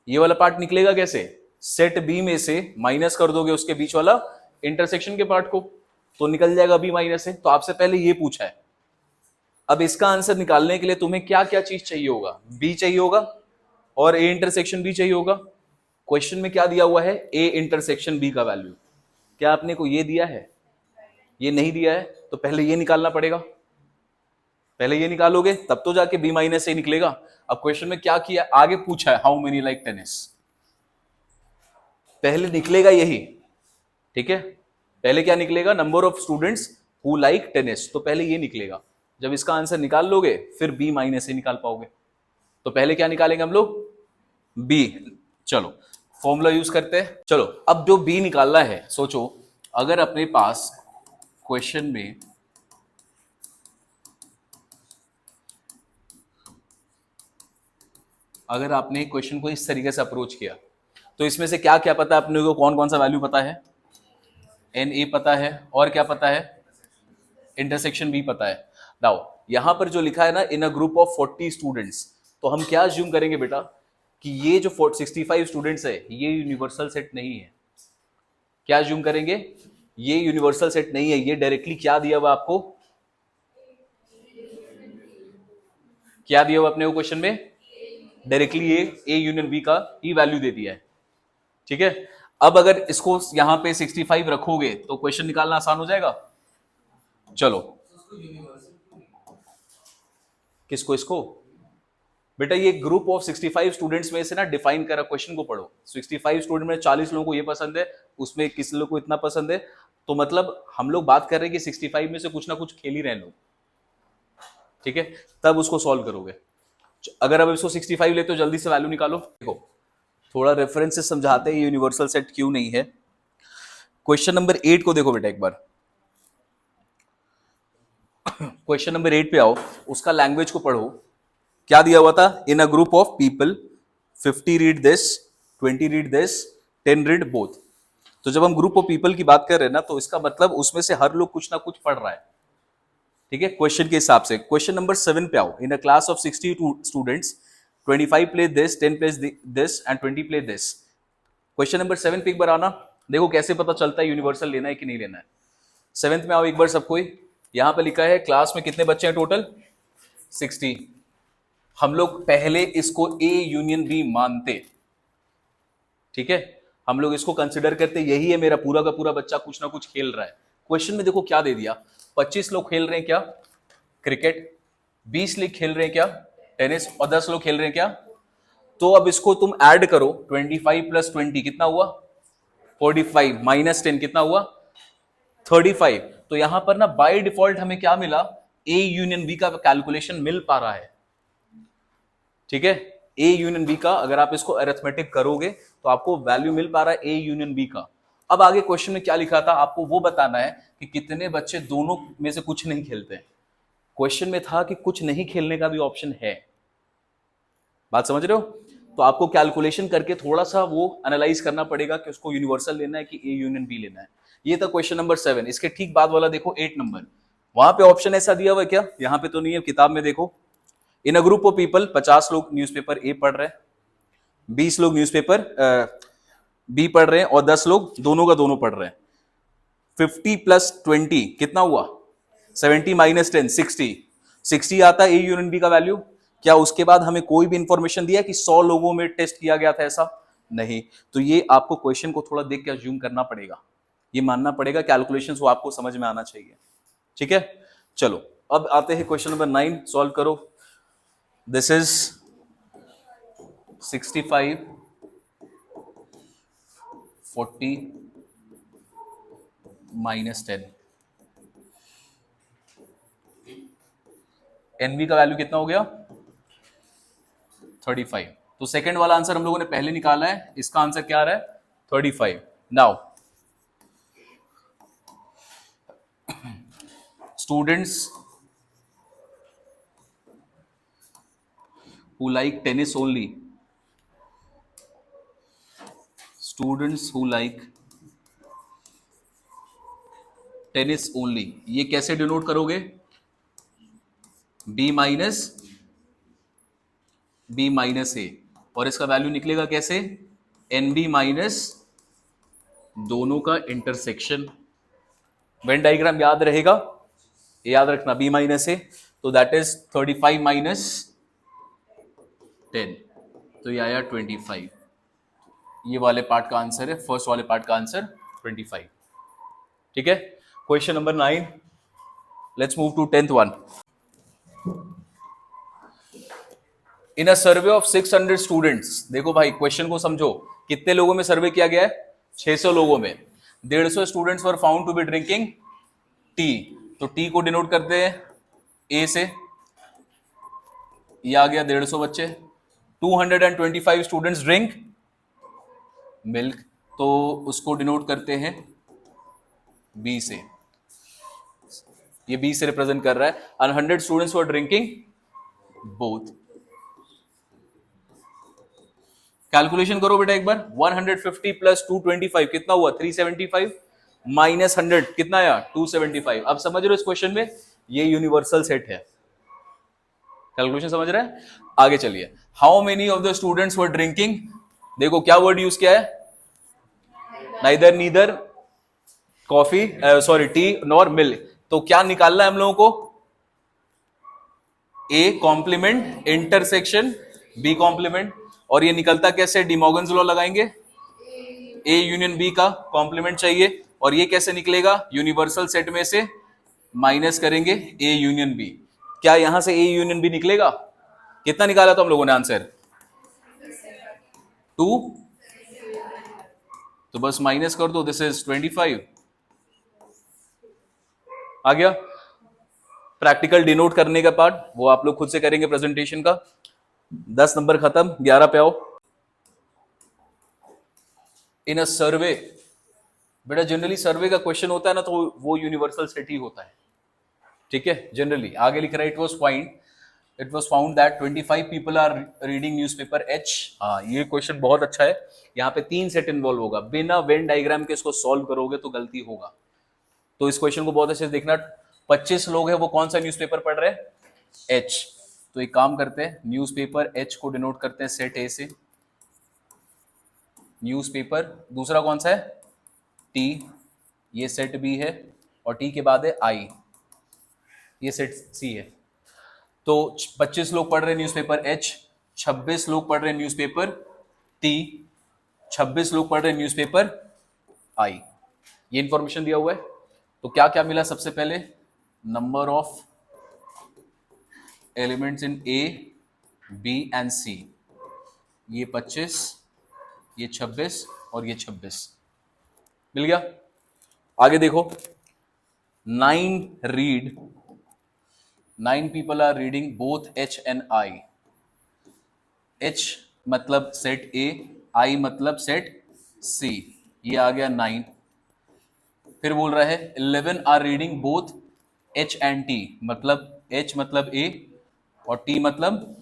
ये वाला पार्ट निकलेगा कैसे? सेट बी में से माइनस कर दोगे उसके बीच वाला इंटरसेक्शन के पार्ट को, तो निकल जाएगा बी माइनस ए। तो आपसे पहले ये पूछा है। अब इसका आंसर निकालने के लिए तुम्हें क्या क्या चीज चाहिए होगा? बी चाहिए होगा और ए इंटरसेक्शन बी चाहिए होगा। क्वेश्चन में क्या दिया हुआ है? ए इंटरसेक्शन बी का वैल्यू। क्या आपने को ये दिया है? ये नहीं दिया है, तो पहले ये निकालना पड़ेगा। पहले ये निकालोगे तब तो जाके बी माइनस ए निकलेगा। अब क्वेश्चन में क्या किया? आगे पूछा है हाउ मेनी लाइक टेनिस, पहले निकलेगा यही। ठीक है, पहले क्या निकलेगा? Number of students who like tennis, तो पहले ये निकलेगा। जब इसका आंसर निकाल लोगे फिर बी माइनस ए निकाल पाओगे। तो पहले क्या निकालेंगे हम लोग? बी। चलो फॉर्मूला यूज करते हैं। चलो अब जो बी निकालना है, सोचो अगर अपने पास क्वेश्चन में अगर आपने क्वेश्चन को इस तरीके से अप्रोच किया, तो इसमें से क्या क्या पता है अपने को? कौन कौन सा वैल्यू पता है? एन ए पता है, और क्या पता है? इंटरसेक्शन बी पता है। नाउ यहां पर जो लिखा है ना इन अ ग्रुप ऑफ 40 स्टूडेंट्स, तो हम क्या अज्यूम करेंगे बेटा कि ये जो 65 स्टूडेंट्स है ये यूनिवर्सल सेट नहीं है। क्या अज्यूम करेंगे? ये यूनिवर्सल सेट नहीं है। ये डायरेक्टली क्या दिया हुआ आपको? क्या दिया हुआ अपने को क्वेश्चन में? डायरेक्टली ये ए यूनियन बी का ही वैल्यू दे दिया है। ठीक है, अब अगर इसको यहां पे 65 रखोगे तो क्वेश्चन निकालना आसान हो जाएगा। चलो किसको? इसको बेटा ये ग्रुप ऑफ 65 स्टूडेंट्स में से ना डिफाइन करा, क्वेश्चन को पढ़ो। 65 स्टूडेंट में 40 लोगों को ये पसंद है, उसमें किसी लोग को इतना पसंद है, तो मतलब हम लोग बात कर रहे हैं कि 65 में से कुछ ना कुछ खेल ही रहे लोग। ठीक है, तब उसको सॉल्व करोगे। अगर अब इसको 65 लेते हो जल्दी से वैल्यू निकालो। देखो थोड़ा रेफरेंस से समझाते हैं यूनिवर्सल सेट क्यों नहीं है। क्वेश्चन नंबर 8 को देखो बेटा एक बार। क्वेश्चन नंबर 8 पे आओ, उसका लैंग्वेज को पढ़ो। क्या दिया हुआ था? In a group of people 50 read this, 20 read this, 10 read both. तो जब हम ग्रुप ऑफ पीपल की बात कर रहे हैं ना, तो इसका मतलब उसमें से हर लोग कुछ ना कुछ पढ़ रहा है। ठीक है, क्वेश्चन के हिसाब से। क्वेश्चन नंबर 7 पे आओ। In a class of 62 students 25 play this, 10 play this and 20 play this. Question number 7 पे एक बार आना। देखो कैसे पता चलता है यूनिवर्सल लेना है कि नहीं लेना है। 7th में आओ एक बार सब कोई। यहां पे लिखा है क्लास में कितने बच्चे हैं टोटल? 60। हम लोग पहले इसको ए यूनियन बी मानते। ठीक है, हम लोग इसको कंसिडर करते यही है मेरा पूरा का पूरा बच्चा कुछ ना कुछ खेल रहा है। क्वेश्चन में देखो क्या दे दिया? 25 लोग खेल रहे हैं क्या? क्रिकेट। 20 लोग खेल रहे हैं क्या? टेनिस। और 10 लोग खेल रहे हैं क्या? तो अब इसको तुम ऐड करो, 25 प्लस 20 कितना हुआ? 45 माइनस 10 कितना हुआ? 35। तो यहां पर ना बाय डिफॉल्ट हमें क्या मिला? ए यूनियन बी का कैलकुलेशन मिल पा रहा है। ठीक है, ए यूनियन बी का अगर आप इसको अरिथमेटिक करोगे तो आपको वैल्यू मिल पा रहा है ए यूनियन बी का। अब आगे क्वेश्चन में क्या लिखा था? आपको वो बताना है कि कितने बच्चे दोनों में से कुछ नहीं खेलते हैं। क्वेश्चन में था कि कुछ नहीं खेलने का भी ऑप्शन है। बात समझ रहे हो? तो आपको कैलकुलेशन करके थोड़ा सा वो एनालाइज करना पड़ेगा कि उसको यूनिवर्सल लेना है कि ए यूनियन बी लेना है। ये था क्वेश्चन नंबर 7। इसके ठीक बाद वाला देखो 8 नंबर। वहां पे ऑप्शन ऐसा दिया हुआ है क्या? यहां पे तो नहीं है, किताब में देखो। इन अ ग्रुप ऑफ पीपल 50 लोग न्यूज़पेपर ए पढ़ रहे हैं। 20 लोग न्यूज़पेपर बी पढ़ रहे हैं और 10 लोग दोनों का दोनों पढ़ रहे हैं। 50 प्लस 20 कितना हुआ? 70 माइनस 10 60। 60 आता है ए यूनियन बी का वैल्यू। क्या उसके बाद हमें कोई भी इंफॉर्मेशन दिया कि 100 लोगों में टेस्ट किया गया था? ऐसा नहीं। तो ये आपको क्वेश्चन को थोड़ा देख के अज्यूम करना पड़ेगा, ये मानना पड़ेगा कैलकुलेशंस वो आपको समझ में आना चाहिए। ठीक है, चलो अब आते हैं क्वेश्चन नंबर 9, सॉल्व करो। This is 65 40 minus 10। एनबी का वैल्यू कितना हो गया? 35। तो सेकंड वाला आंसर हम लोगों ने पहले निकाला है, इसका आंसर क्या आ रहा है? 35। Now students who like tennis only, students who like tennis only, ये कैसे डिनोट करोगे? b माइनस ए, और इसका वैल्यू निकलेगा कैसे? nb माइनस दोनों का इंटरसेक्शन। वेन डायग्राम याद रहेगा, याद रखना b माइनस ए, तो दैट इज 35 माइनस 10, तो ये आया 25। ये वाले पार्ट का आंसर है, फर्स्ट वाले पार्ट का आंसर 25। ठीक है, question number 9, let's move to 10th one. In a survey of 600 students, देखो भाई क्वेश्चन को समझो, कितने लोगों में सर्वे किया गया है? 600 लोगों में। 150 students were found to be drinking tea, तो टी को डिनोट करते हैं ए से, ये आ गया 150 बच्चे। 225 स्टूडेंट्स ड्रिंक मिल्क, तो उसको डिनोट करते हैं बी से, ये बी से रिप्रेजेंट कर रहा है। And 100 students were drinking both. Calculation करो बेटा एक बार, 150 प्लस 225 कितना हुआ? 375 माइनस 100 कितना आया? 275। अब समझ रहे हो इस क्वेश्चन में, ये यूनिवर्सल सेट है। कैलकुलेशन समझ रहे हैं? आगे चलिए, how many of the students were drinking, देखो क्या वर्ड यूज किया है? Neither neither coffee sorry tea nor milk, तो क्या निकालना है हम लोगों को? A complement intersection B complement, और ये निकलता कैसे? डिमॉर्गन्स लॉ लगाएंगे, ए यूनियन बी का कॉम्प्लीमेंट चाहिए, और ये कैसे निकलेगा? यूनिवर्सल सेट में से माइनस करेंगे ए यूनियन बी। क्या यहां से ए यूनियन बी निकलेगा? कितना निकाला था हम लोगों ने आंसर? 2, तो बस माइनस कर दो, दिस इज 25 आ गया। प्रैक्टिकल डिनोट करने का पार्ट वो आप लोग खुद से करेंगे प्रेजेंटेशन का। 10 नंबर खत्म, 11 पे आओ। इन अ सर्वे, बेटा जनरली सर्वे का क्वेश्चन होता है ना, तो वो यूनिवर्सल सेट ही होता है। ठीक है, जनरली आगे लिख रहा है, it was found that 25 people are reading newspaper H. हाँ, ये क्वेश्चन बहुत अच्छा है, यहाँ पे 3 सेट इन्वॉल्व होगा, बिना वेन डायग्राम के इसको सॉल्व करोगे तो गलती होगा। तो इस क्वेश्चन को बहुत अच्छे से देखना। 25 लोग हैं, वो कौन सा न्यूज़पेपर पढ़ रहे हैं? एच। तो एक काम करते हैं, न्यूज़पेपर एच को डिनोट करते हैं सेट ए से, न्यूज़पेपर। दूसरा कौन सा है? टी, ये सेट बी है, और टी के बाद है आई, ये सेट सी है। तो 25 लोग पढ़ रहे हैं न्यूज़पेपर एच, 26 लोग पढ़ रहे हैं न्यूज़पेपर टी, 26 लोग पढ़ रहे हैं न्यूज़पेपर आई। ये इंफॉर्मेशन दिया हुआ है। तो क्या क्या मिला? सबसे पहले number of elements in A B and C, ये 25, ये 26 और ये 26 मिल गया। आगे देखो, 9 people are reading both H and I. H मतलब सेट ए, आई मतलब सेट सी, ये आ गया 9। फिर बोल रहा है 11 are reading both H and T, मतलब एच मतलब ए और टी मतलब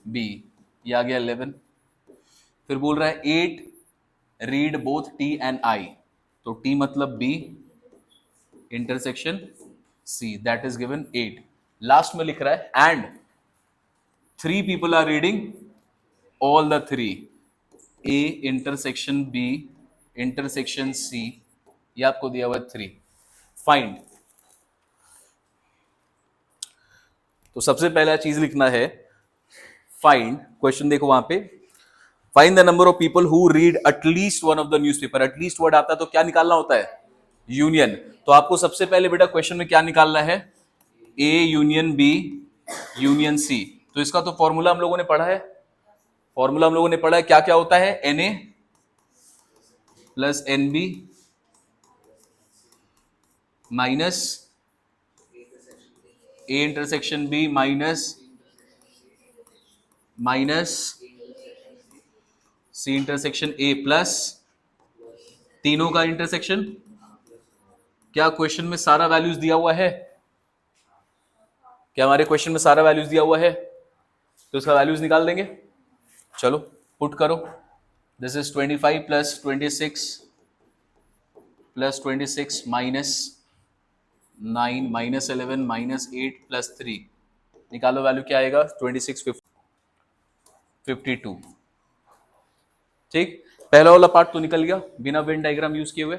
बी, ये आ गया 11। फिर बोल रहा है 8 read both T and I, तो टी मतलब B intersection C, that is given 8। Last में लिख रहा है and 3 people are reading all the 3, A intersection B intersection C, ये आपको दिया हुआ 3, फाइंड। तो सबसे पहला चीज लिखना है फाइंड, क्वेश्चन देखो वहां पे, find the number of people who read at least one of the newspaper. At least word आता है तो क्या निकालना होता है? यूनियन। तो आपको सबसे पहले बेटा क्वेश्चन में क्या निकालना है? A union B union C. तो इसका तो फॉर्मूला हम लोगों ने पढ़ा है, फॉर्मूला हम लोगों ने पढ़ा है, क्या क्या होता है? N A plus N B minus A intersection B minus C intersection A plus तीनों का इंटरसेक्शन। क्या क्वेश्चन में सारा वैल्यूज दिया हुआ है? क्या हमारे क्वेश्चन में सारा वैल्यूज दिया हुआ है? तो इसका वैल्यूज निकाल देंगे। चलो पुट करो। This is 25 plus 26 minus 9 minus 11 minus 8 plus 3, निकालो वैल्यू क्या आएगा? 26 52। ठीक, पहला वाला पार्ट तो निकल गया बिना वेन डायग्राम यूज किए हुए।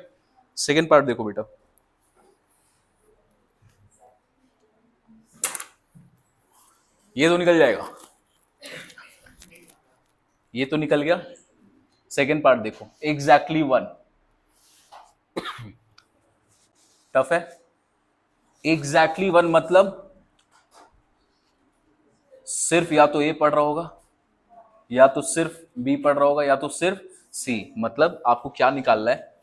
सेकेंड पार्ट देखो बेटा, ये तो निकल जाएगा, ये तो निकल गया। सेकेंड पार्ट देखो, एग्जैक्टली 1। टफ है। एग्जैक्टली 1 मतलब सिर्फ या तो ए पढ़ रहा होगा, या तो सिर्फ बी पढ़ रहा होगा, या तो सिर्फ सी। मतलब आपको क्या निकालना है?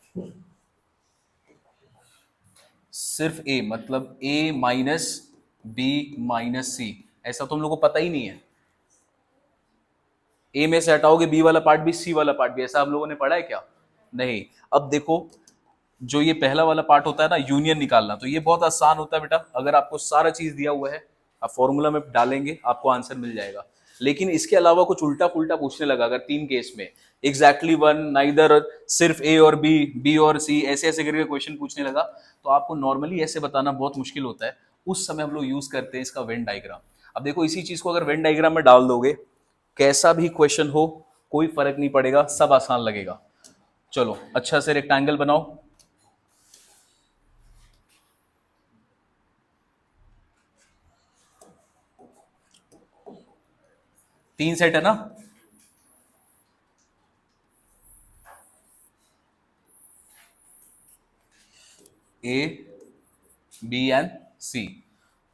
सिर्फ ए, मतलब ए माइनस बी माइनस सी। ऐसा तो हम लोग को पता ही नहीं है। ए में से हटाओगे बी वाला पार्ट भी, सी वाला पार्ट भी, ऐसा हम लोगों ने पढ़ा है क्या? नहीं। अब देखो, जो ये पहला वाला पार्ट होता है ना, यूनियन निकालना, तो ये बहुत आसान होता है बेटा। अगर आपको सारा चीज दिया हुआ है, आप फॉर्मूला में डालेंगे, आपको आंसर मिल जाएगा। लेकिन इसके अलावा कुछ उल्टा पुल्टा पूछने लगा, अगर 3 केस में एग्जैक्टली 1, नाइदर, सिर्फ ए और बी, बी और सी, ऐसे ऐसे करके क्वेश्चन पूछने लगा, तो आपको नॉर्मली ऐसे बताना बहुत मुश्किल होता है। उस समय हम लोग यूज करते हैं इसका वेन डायग्राम। अब देखो, इसी चीज को अगर वेन डायग्राम में डाल दोगे, कैसा भी क्वेश्चन हो कोई फर्क नहीं पड़ेगा, सब आसान लगेगा। चलो अच्छा से रेक्टेंगल बनाओ। तीन सेट है ना? ए बी एंड सी।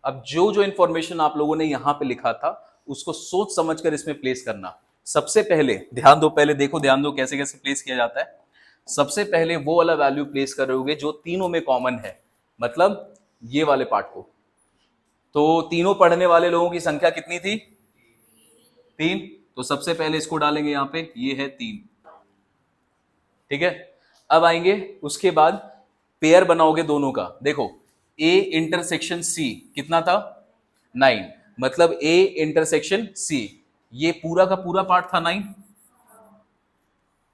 अब जो जो इंफॉर्मेशन आप लोगों ने यहां पे लिखा था, उसको सोच समझकर इसमें प्लेस करना। सबसे पहले ध्यान दो, पहले देखो, ध्यान दो कैसे कैसे प्लेस किया जाता है। सबसे पहले वो वाला वैल्यू प्लेस करोगे जो तीनों में कॉमन है, मतलब ये वाले पार्ट को। तो तीनों पढ़ने वाले लोगों की संख्या कितनी थी? 3। तो सबसे पहले इसको डालेंगे यहां पे, ये है 3। ठीक है, अब आएंगे उसके बाद पेयर बनाओगे दोनों का। देखो, ए इंटरसेक्शन सी कितना था? 9। मतलब ए इंटरसेक्शन सी, ये पूरा का पूरा पार्ट था 9,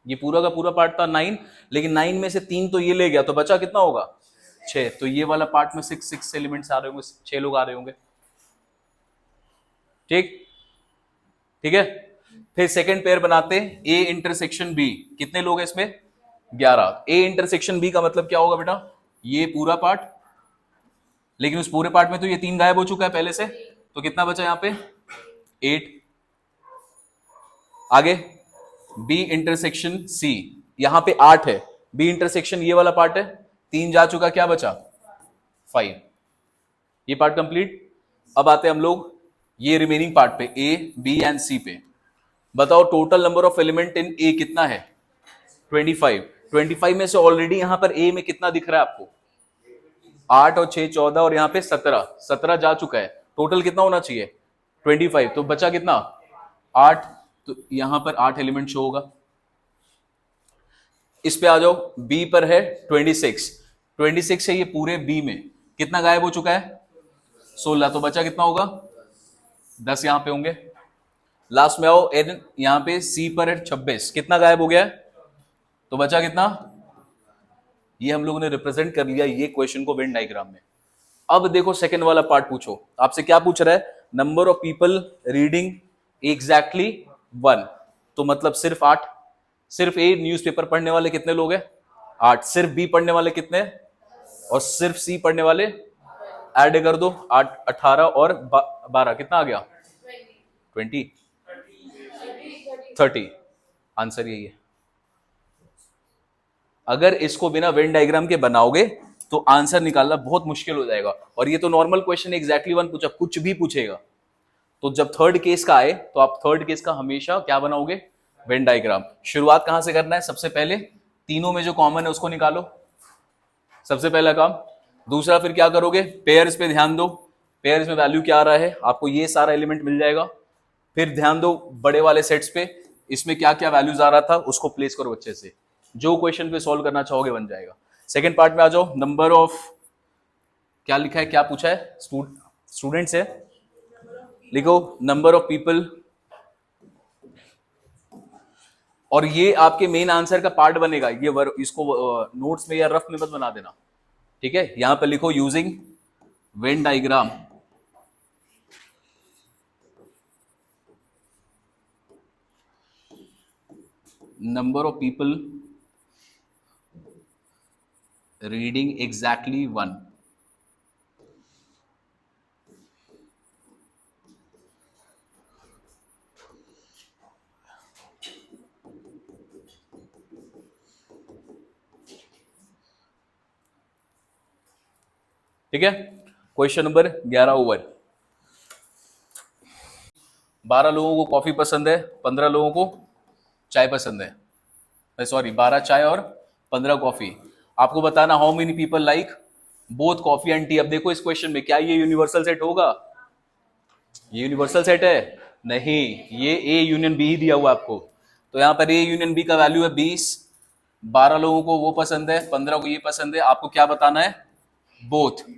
ये पूरा का पूरा पार्ट था 9, लेकिन 9 में से 3 तो ये ले गया, तो बचा कितना होगा? 6। तो ये वाला पार्ट में 6 एलिमेंट्स आ रहे होंगे, 6 लोग आ रहे होंगे। ठीक, ठीक है। फिर सेकंड पेयर बनाते हैं, ए इंटरसेक्शन बी, कितने लोग हैं इसमें? 11। ए इंटरसेक्शन बी का मतलब क्या होगा बेटा? ये पूरा पार्ट, लेकिन उस पूरे पार्ट में तो ये 3 गायब हो चुका है पहले से, तो कितना बचा यहां पे? 8। आगे बी इंटरसेक्शन सी, यहां पे 8 है, बी इंटरसेक्शन ये वाला पार्ट है, 3 जा चुका, क्या बचा? 5। ये पार्ट कंप्लीट। अब आते हैं हम लोग ये रिमेनिंग पार्ट पे, ए बी एंड सी पे। बताओ total number of element in A कितना है? 25। 25 में से ऑलरेडी यहां पर ए में कितना दिख रहा है आपको? 8 और 6 14, और यहां पे 17 जा चुका है। टोटल कितना होना चाहिए? 25। तो बचा कितना? 8। तो यहां पर 8 एलिमेंट शो होगा। इस पे आ जाओ, बी पर है 26। 26 है ये पूरे बी में, कितना गायब हो चुका है? 16। तो बचा कितना होगा? 10 यहां पे होंगे। लास्ट में आओ, एन यहां पे सी पर है 26, कितना गायब हो गया है? तो बचा कितना? ये हम लोगों ने रिप्रेजेंट कर लिया ये क्वेश्चन को वेन डायग्राम में। अब देखो सेकंड वाला पार्ट पूछो, आपसे क्या पूछ रहा है? Number of people reading exactly 1, तो मतलब सिर्फ 8। सिर्फ ए न्यूज़पेपर पढ़ने वाले कितने लोग हैं? 8। सिर्फ बी पढ़ने वाले कितने हैं? और सिर्फ सी पढ़ने वाले ऐड कर दो, 8 18 और 12 कितना आ गया? 20 30। आंसर यही है। अगर इसको बिना वेन डायग्राम के बनाओगे तो आंसर निकालना बहुत मुश्किल हो जाएगा। और ये तो नॉर्मल क्वेश्चन एग्जैक्टली वन पूछा, कुछ भी पूछेगा। तो जब थर्ड केस का आए तो आप थर्ड केस का हमेशा क्या बनाओगे? Venn diagram. शुरुआत कहां से करना है? सबसे पहले तीनों में जो कॉमन है उसको निकालो, सबसे पहला काम। दूसरा फिर क्या करोगे? पेयर्स पे ध्यान दो, पेयर्स में वैल्यू क्या आ रहा है, आपको ये सारा एलिमेंट मिल जाएगा। फिर ध्यान दो बड़े वाले सेट्स पे, इसमें क्या क्या वैल्यूज आ रहा था उसको प्लेस करो अच्छे से। जो क्वेश्चन पे सॉल्व करना चाहोगे बन जाएगा। सेकेंड पार्ट में आ जाओ। नंबर ऑफ, क्या लिखा है, क्या पूछा है? स्टूडेंट्स है, लिखो नंबर ऑफ पीपल। और ये आपके मेन आंसर का पार्ट बनेगा। ये इसको नोट्स में या रफ में मत बना देना, ठीक है? यहां पर लिखो using Venn diagram number of people reading exactly one। ठीक है? Question number 11 over. 12 लोगों को कॉफी पसंद है, 15 लोगों को चाय पसंद है। सॉरी, 12 चाय और 15 कॉफी। आपको बताना how many people like both coffee and T. अब देखो इस क्वेश्चन में क्या ये यूनिवर्सल सेट होगा? ये यूनिवर्सल सेट है? नहीं, ये ए यूनियन बी ही दिया हुआ आपको। तो यहां पर ए यूनियन बी का वैल्यू है 20। 12 लोगों को वो पसंद है, 15 को ये पसंद है। आपको क्या बताना है? Both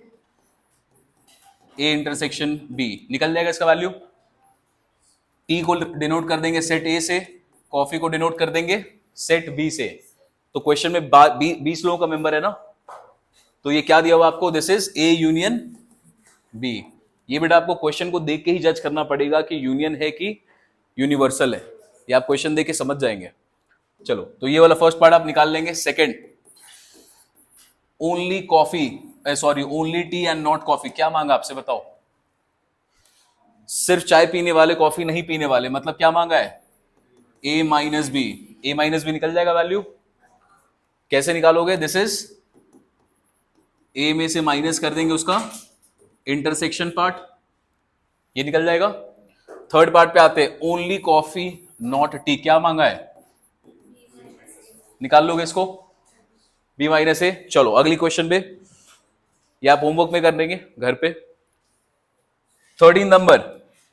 A intersection B. निकल जाएगा इसका वैल्यू। टी को डिनोट कर देंगे सेट ए से, कॉफी को डिनोट कर देंगे सेट बी से। तो क्वेश्चन में 20 लोगों का मेंबर है ना, तो ये क्या दिया हुआ आपको? This is A union B. ये बेटा आपको क्वेश्चन को देख के ही जज करना पड़ेगा कि यूनियन है कि यूनिवर्सल है। ये आप क्वेश्चन देख के समझ जाएंगे। चलो, तो ये वाला फर्स्ट पार्ट आप निकाल लेंगे। Second, only coffee, sorry only T and not coffee. क्या मांगा आपसे बताओ? सिर्फ चाय पीने वाले, कॉफी नहीं पीने वाले, मतलब क्या मांगा है? ए माइनस बी। ए माइनस बी निकल जाएगा वैल्यू। कैसे निकालोगे? दिस इज ए में से माइनस कर देंगे उसका इंटरसेक्शन पार्ट, ये निकल जाएगा। थर्ड पार्ट पे आते हैं, ओनली कॉफी नॉट टी। क्या मांगा है? निकाल लोगे इसको, बी माइनस ए। चलो अगली क्वेश्चन पे, ये आप होमवर्क में कर लेंगे घर पे। 13 number,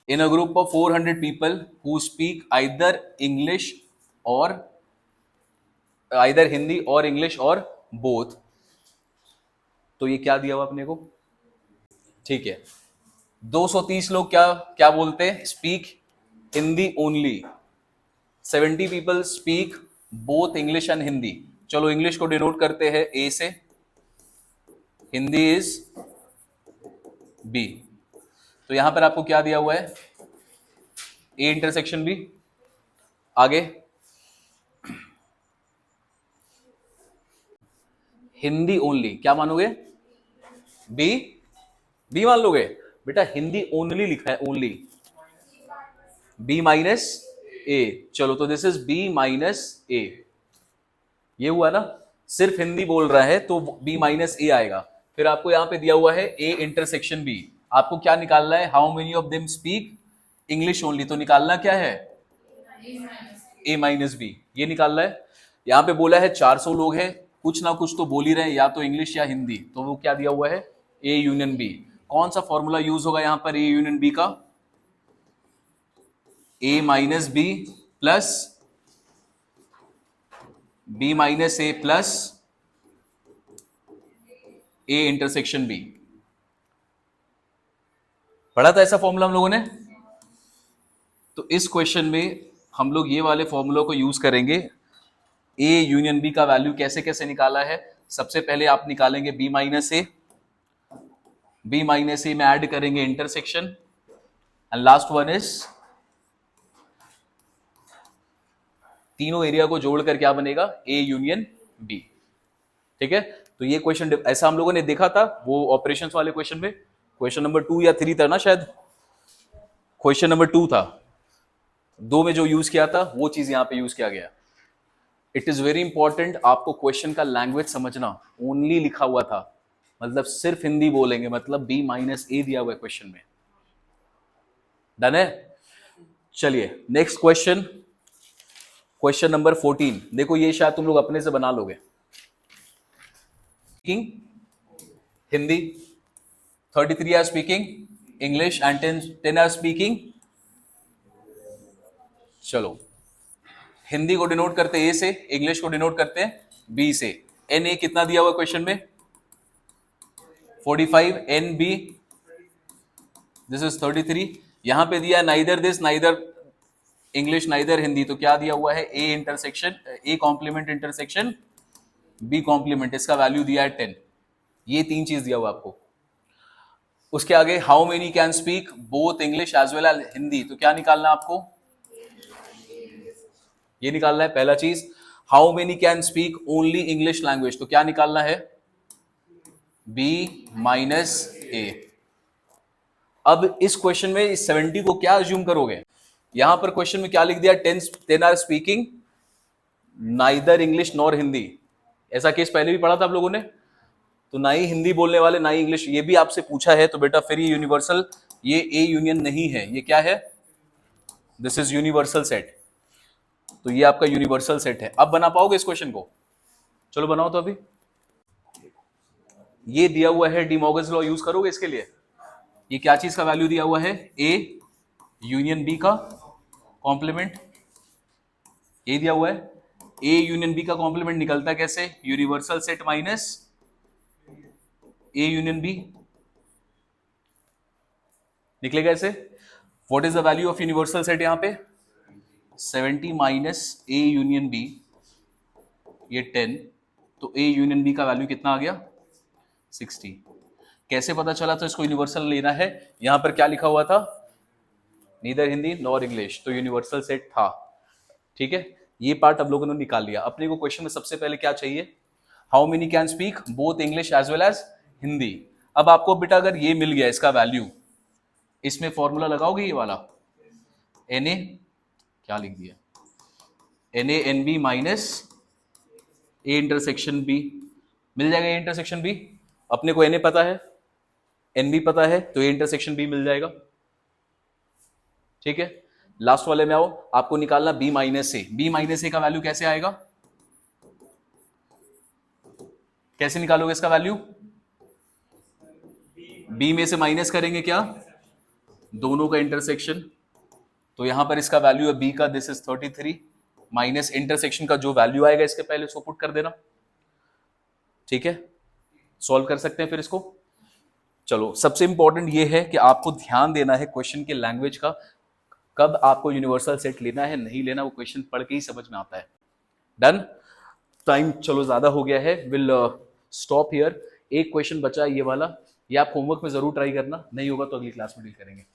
in a group of 400 people who speak either English और आइदर हिंदी और इंग्लिश और बोथ। तो ये क्या दिया हुआ अपने को? ठीक है, 230 लोग क्या क्या बोलते हैं? Speak Hindi only. 70 people speak both English and Hindi. चलो इंग्लिश को डिनोट करते हैं ए से, हिंदी इज बी। तो यहां पर आपको क्या दिया हुआ है? A intersection B. आगे हिंदी ओनली, क्या मानोगे? बी, बी मान लोगे? बेटा हिंदी ओनली लिखा है, ओनली। बी माइनस ए। चलो तो दिस इज बी माइनस ए। ये हुआ ना, सिर्फ हिंदी बोल रहा है तो बी माइनस ए आएगा। फिर आपको यहां पे दिया हुआ है ए इंटरसेक्शन बी। आपको क्या निकालना है? How many of them speak English only. तो निकालना क्या है? ए माइनस बी, ये निकालना है। यहां पे बोला है 400 लोग हैं, कुछ ना कुछ तो बोल ही रहे हैं, या तो इंग्लिश या हिंदी। तो वो क्या दिया हुआ है? A union B. कौन सा फॉर्मूला यूज होगा यहां पर ए यूनियन बी का? A minus B plus B minus A plus A intersection B. पढ़ा था ऐसा फॉर्मूला हम लोगों ने। तो इस क्वेश्चन में हम लोग ये वाले फॉर्मूला को यूज करेंगे। ए यूनियन बी का वैल्यू कैसे कैसे निकाला है? सबसे पहले आप निकालेंगे बी माइनस ए, बी माइनस ए में ऐड करेंगे intersection, and last one is तीनों एरिया को जोड़कर क्या बनेगा, ए यूनियन बी। ठीक है, तो ये क्वेश्चन ऐसा हम लोगों ने देखा था वो ऑपरेशंस वाले क्वेश्चन में, क्वेश्चन नंबर 2 या 3 था ना शायद, क्वेश्चन नंबर 2 था, 2 में जो यूज किया था वो चीज यहां पे यूज किया गया। इट इज वेरी इंपॉर्टेंट आपको क्वेश्चन का लैंग्वेज समझना। ओनली लिखा हुआ था, मतलब सिर्फ हिंदी बोलेंगे, मतलब B माइनस ए दिया हुआ है क्वेश्चन में। डन है? चलिए नेक्स्ट क्वेश्चन, क्वेश्चन नंबर 14। देखो ये शायद तुम लोग अपने से बना लोगे। Speaking Hindi, 33 are speaking English and 10 are speaking, चलो हिंदी को डिनोट करते हैं ए से, इंग्लिश को डिनोट करते हैं बी से। एन ए कितना दिया हुआ क्वेश्चन में, 45, एन बी दिस इज 33। यहां पे दिया neither this neither English neither Hindi, तो क्या दिया हुआ है, A intersection A complement intersection B complement, इसका वैल्यू दिया है 10। ये 3 चीज दिया हुआ आपको। उसके आगे how many can speak both English as well as Hindi, तो क्या निकालना है आपको, ये निकालना है पहला चीज। How many can speak only English language, तो क्या निकालना है, बी माइनस ए। अब इस क्वेश्चन में इस 70 को क्या अज्यूम करोगे, यहां पर क्वेश्चन में क्या लिख दिया, 10 are speaking neither English nor Hindi. ऐसा केस पहले भी पढ़ा था आप लोगों ने, तो ना ही हिंदी बोलने वाले ना ही इंग्लिश, ये भी आपसे पूछा है, तो बेटा फिर ये यूनिवर्सल, ये ए यूनियन नहीं है, ये क्या है, दिस इज यूनिवर्सल सेट। तो ये आपका यूनिवर्सल सेट है। अब बना पाओगे इस क्वेश्चन को, चलो बनाओ तो अभी। ये दिया हुआ है, डी मॉर्गन्स लॉ यूज करोगे इसके लिए। ये क्या चीज का वैल्यू दिया हुआ है, ए यूनियन बी का कॉम्प्लीमेंट, ये दिया हुआ है। ए यूनियन बी का कॉम्प्लीमेंट निकलता कैसे, universal set minus A union B, निकलेगा ऐसे। What is the value of universal set, यहां पे 70 माइनस ए यूनियन बी, ये 10, तो ए यूनियन बी का वैल्यू कितना आ गया, 60। कैसे पता चला, तो इसको यूनिवर्सल लेना है। यहां पर क्या लिखा हुआ था, नीदर हिंदी नॉर इंग्लिश, तो यूनिवर्सल सेट था। ठीक है, ये पार्ट अब लोगों ने निकाल लिया। अपने को क्वेश्चन में सबसे पहले क्या चाहिए, how many can speak both English as well as Hindi. अब आपको बेटा अगर ये मिल गया इसका वैल्यू, इसमें फॉर्मूला लगाओगे ये वाला, एन ए क्या लिख दिया, n A n B minus A intersection B, मिल जाएगा ए इंटरसेक्शन बी। अपने को एन ए पता है, एन बी पता है, तो ए इंटरसेक्शन बी मिल जाएगा। ठीक है, लास्ट वाले में आओ, आपको निकालना बी माइनस ए। बी माइनस ए का वैल्यू कैसे आएगा, कैसे निकालोगे इसका वैल्यू, बी में से माइनस करेंगे क्या, दोनों का इंटरसेक्शन, तो यहां पर इसका वैल्यू है बी का, दिस इज 33 माइनस इंटरसेक्शन का जो वैल्यू आएगा इसके पहले उसको पुट कर देना। ठीक है, सॉल्व कर सकते हैं फिर इसको। चलो सबसे इंपॉर्टेंट ये है कि आपको ध्यान देना है क्वेश्चन के लैंग्वेज का, कब आपको यूनिवर्सल सेट लेना है नहीं लेना, वो क्वेश्चन पढ़ के ही समझ में आता है। डन, टाइम चलो ज्यादा हो गया है, विल स्टॉप हियर। एक क्वेश्चन बचा है ये वाला, ये आप होमवर्क में जरूर ट्राई करना, नहीं होगा तो अगली क्लास में डील करेंगे।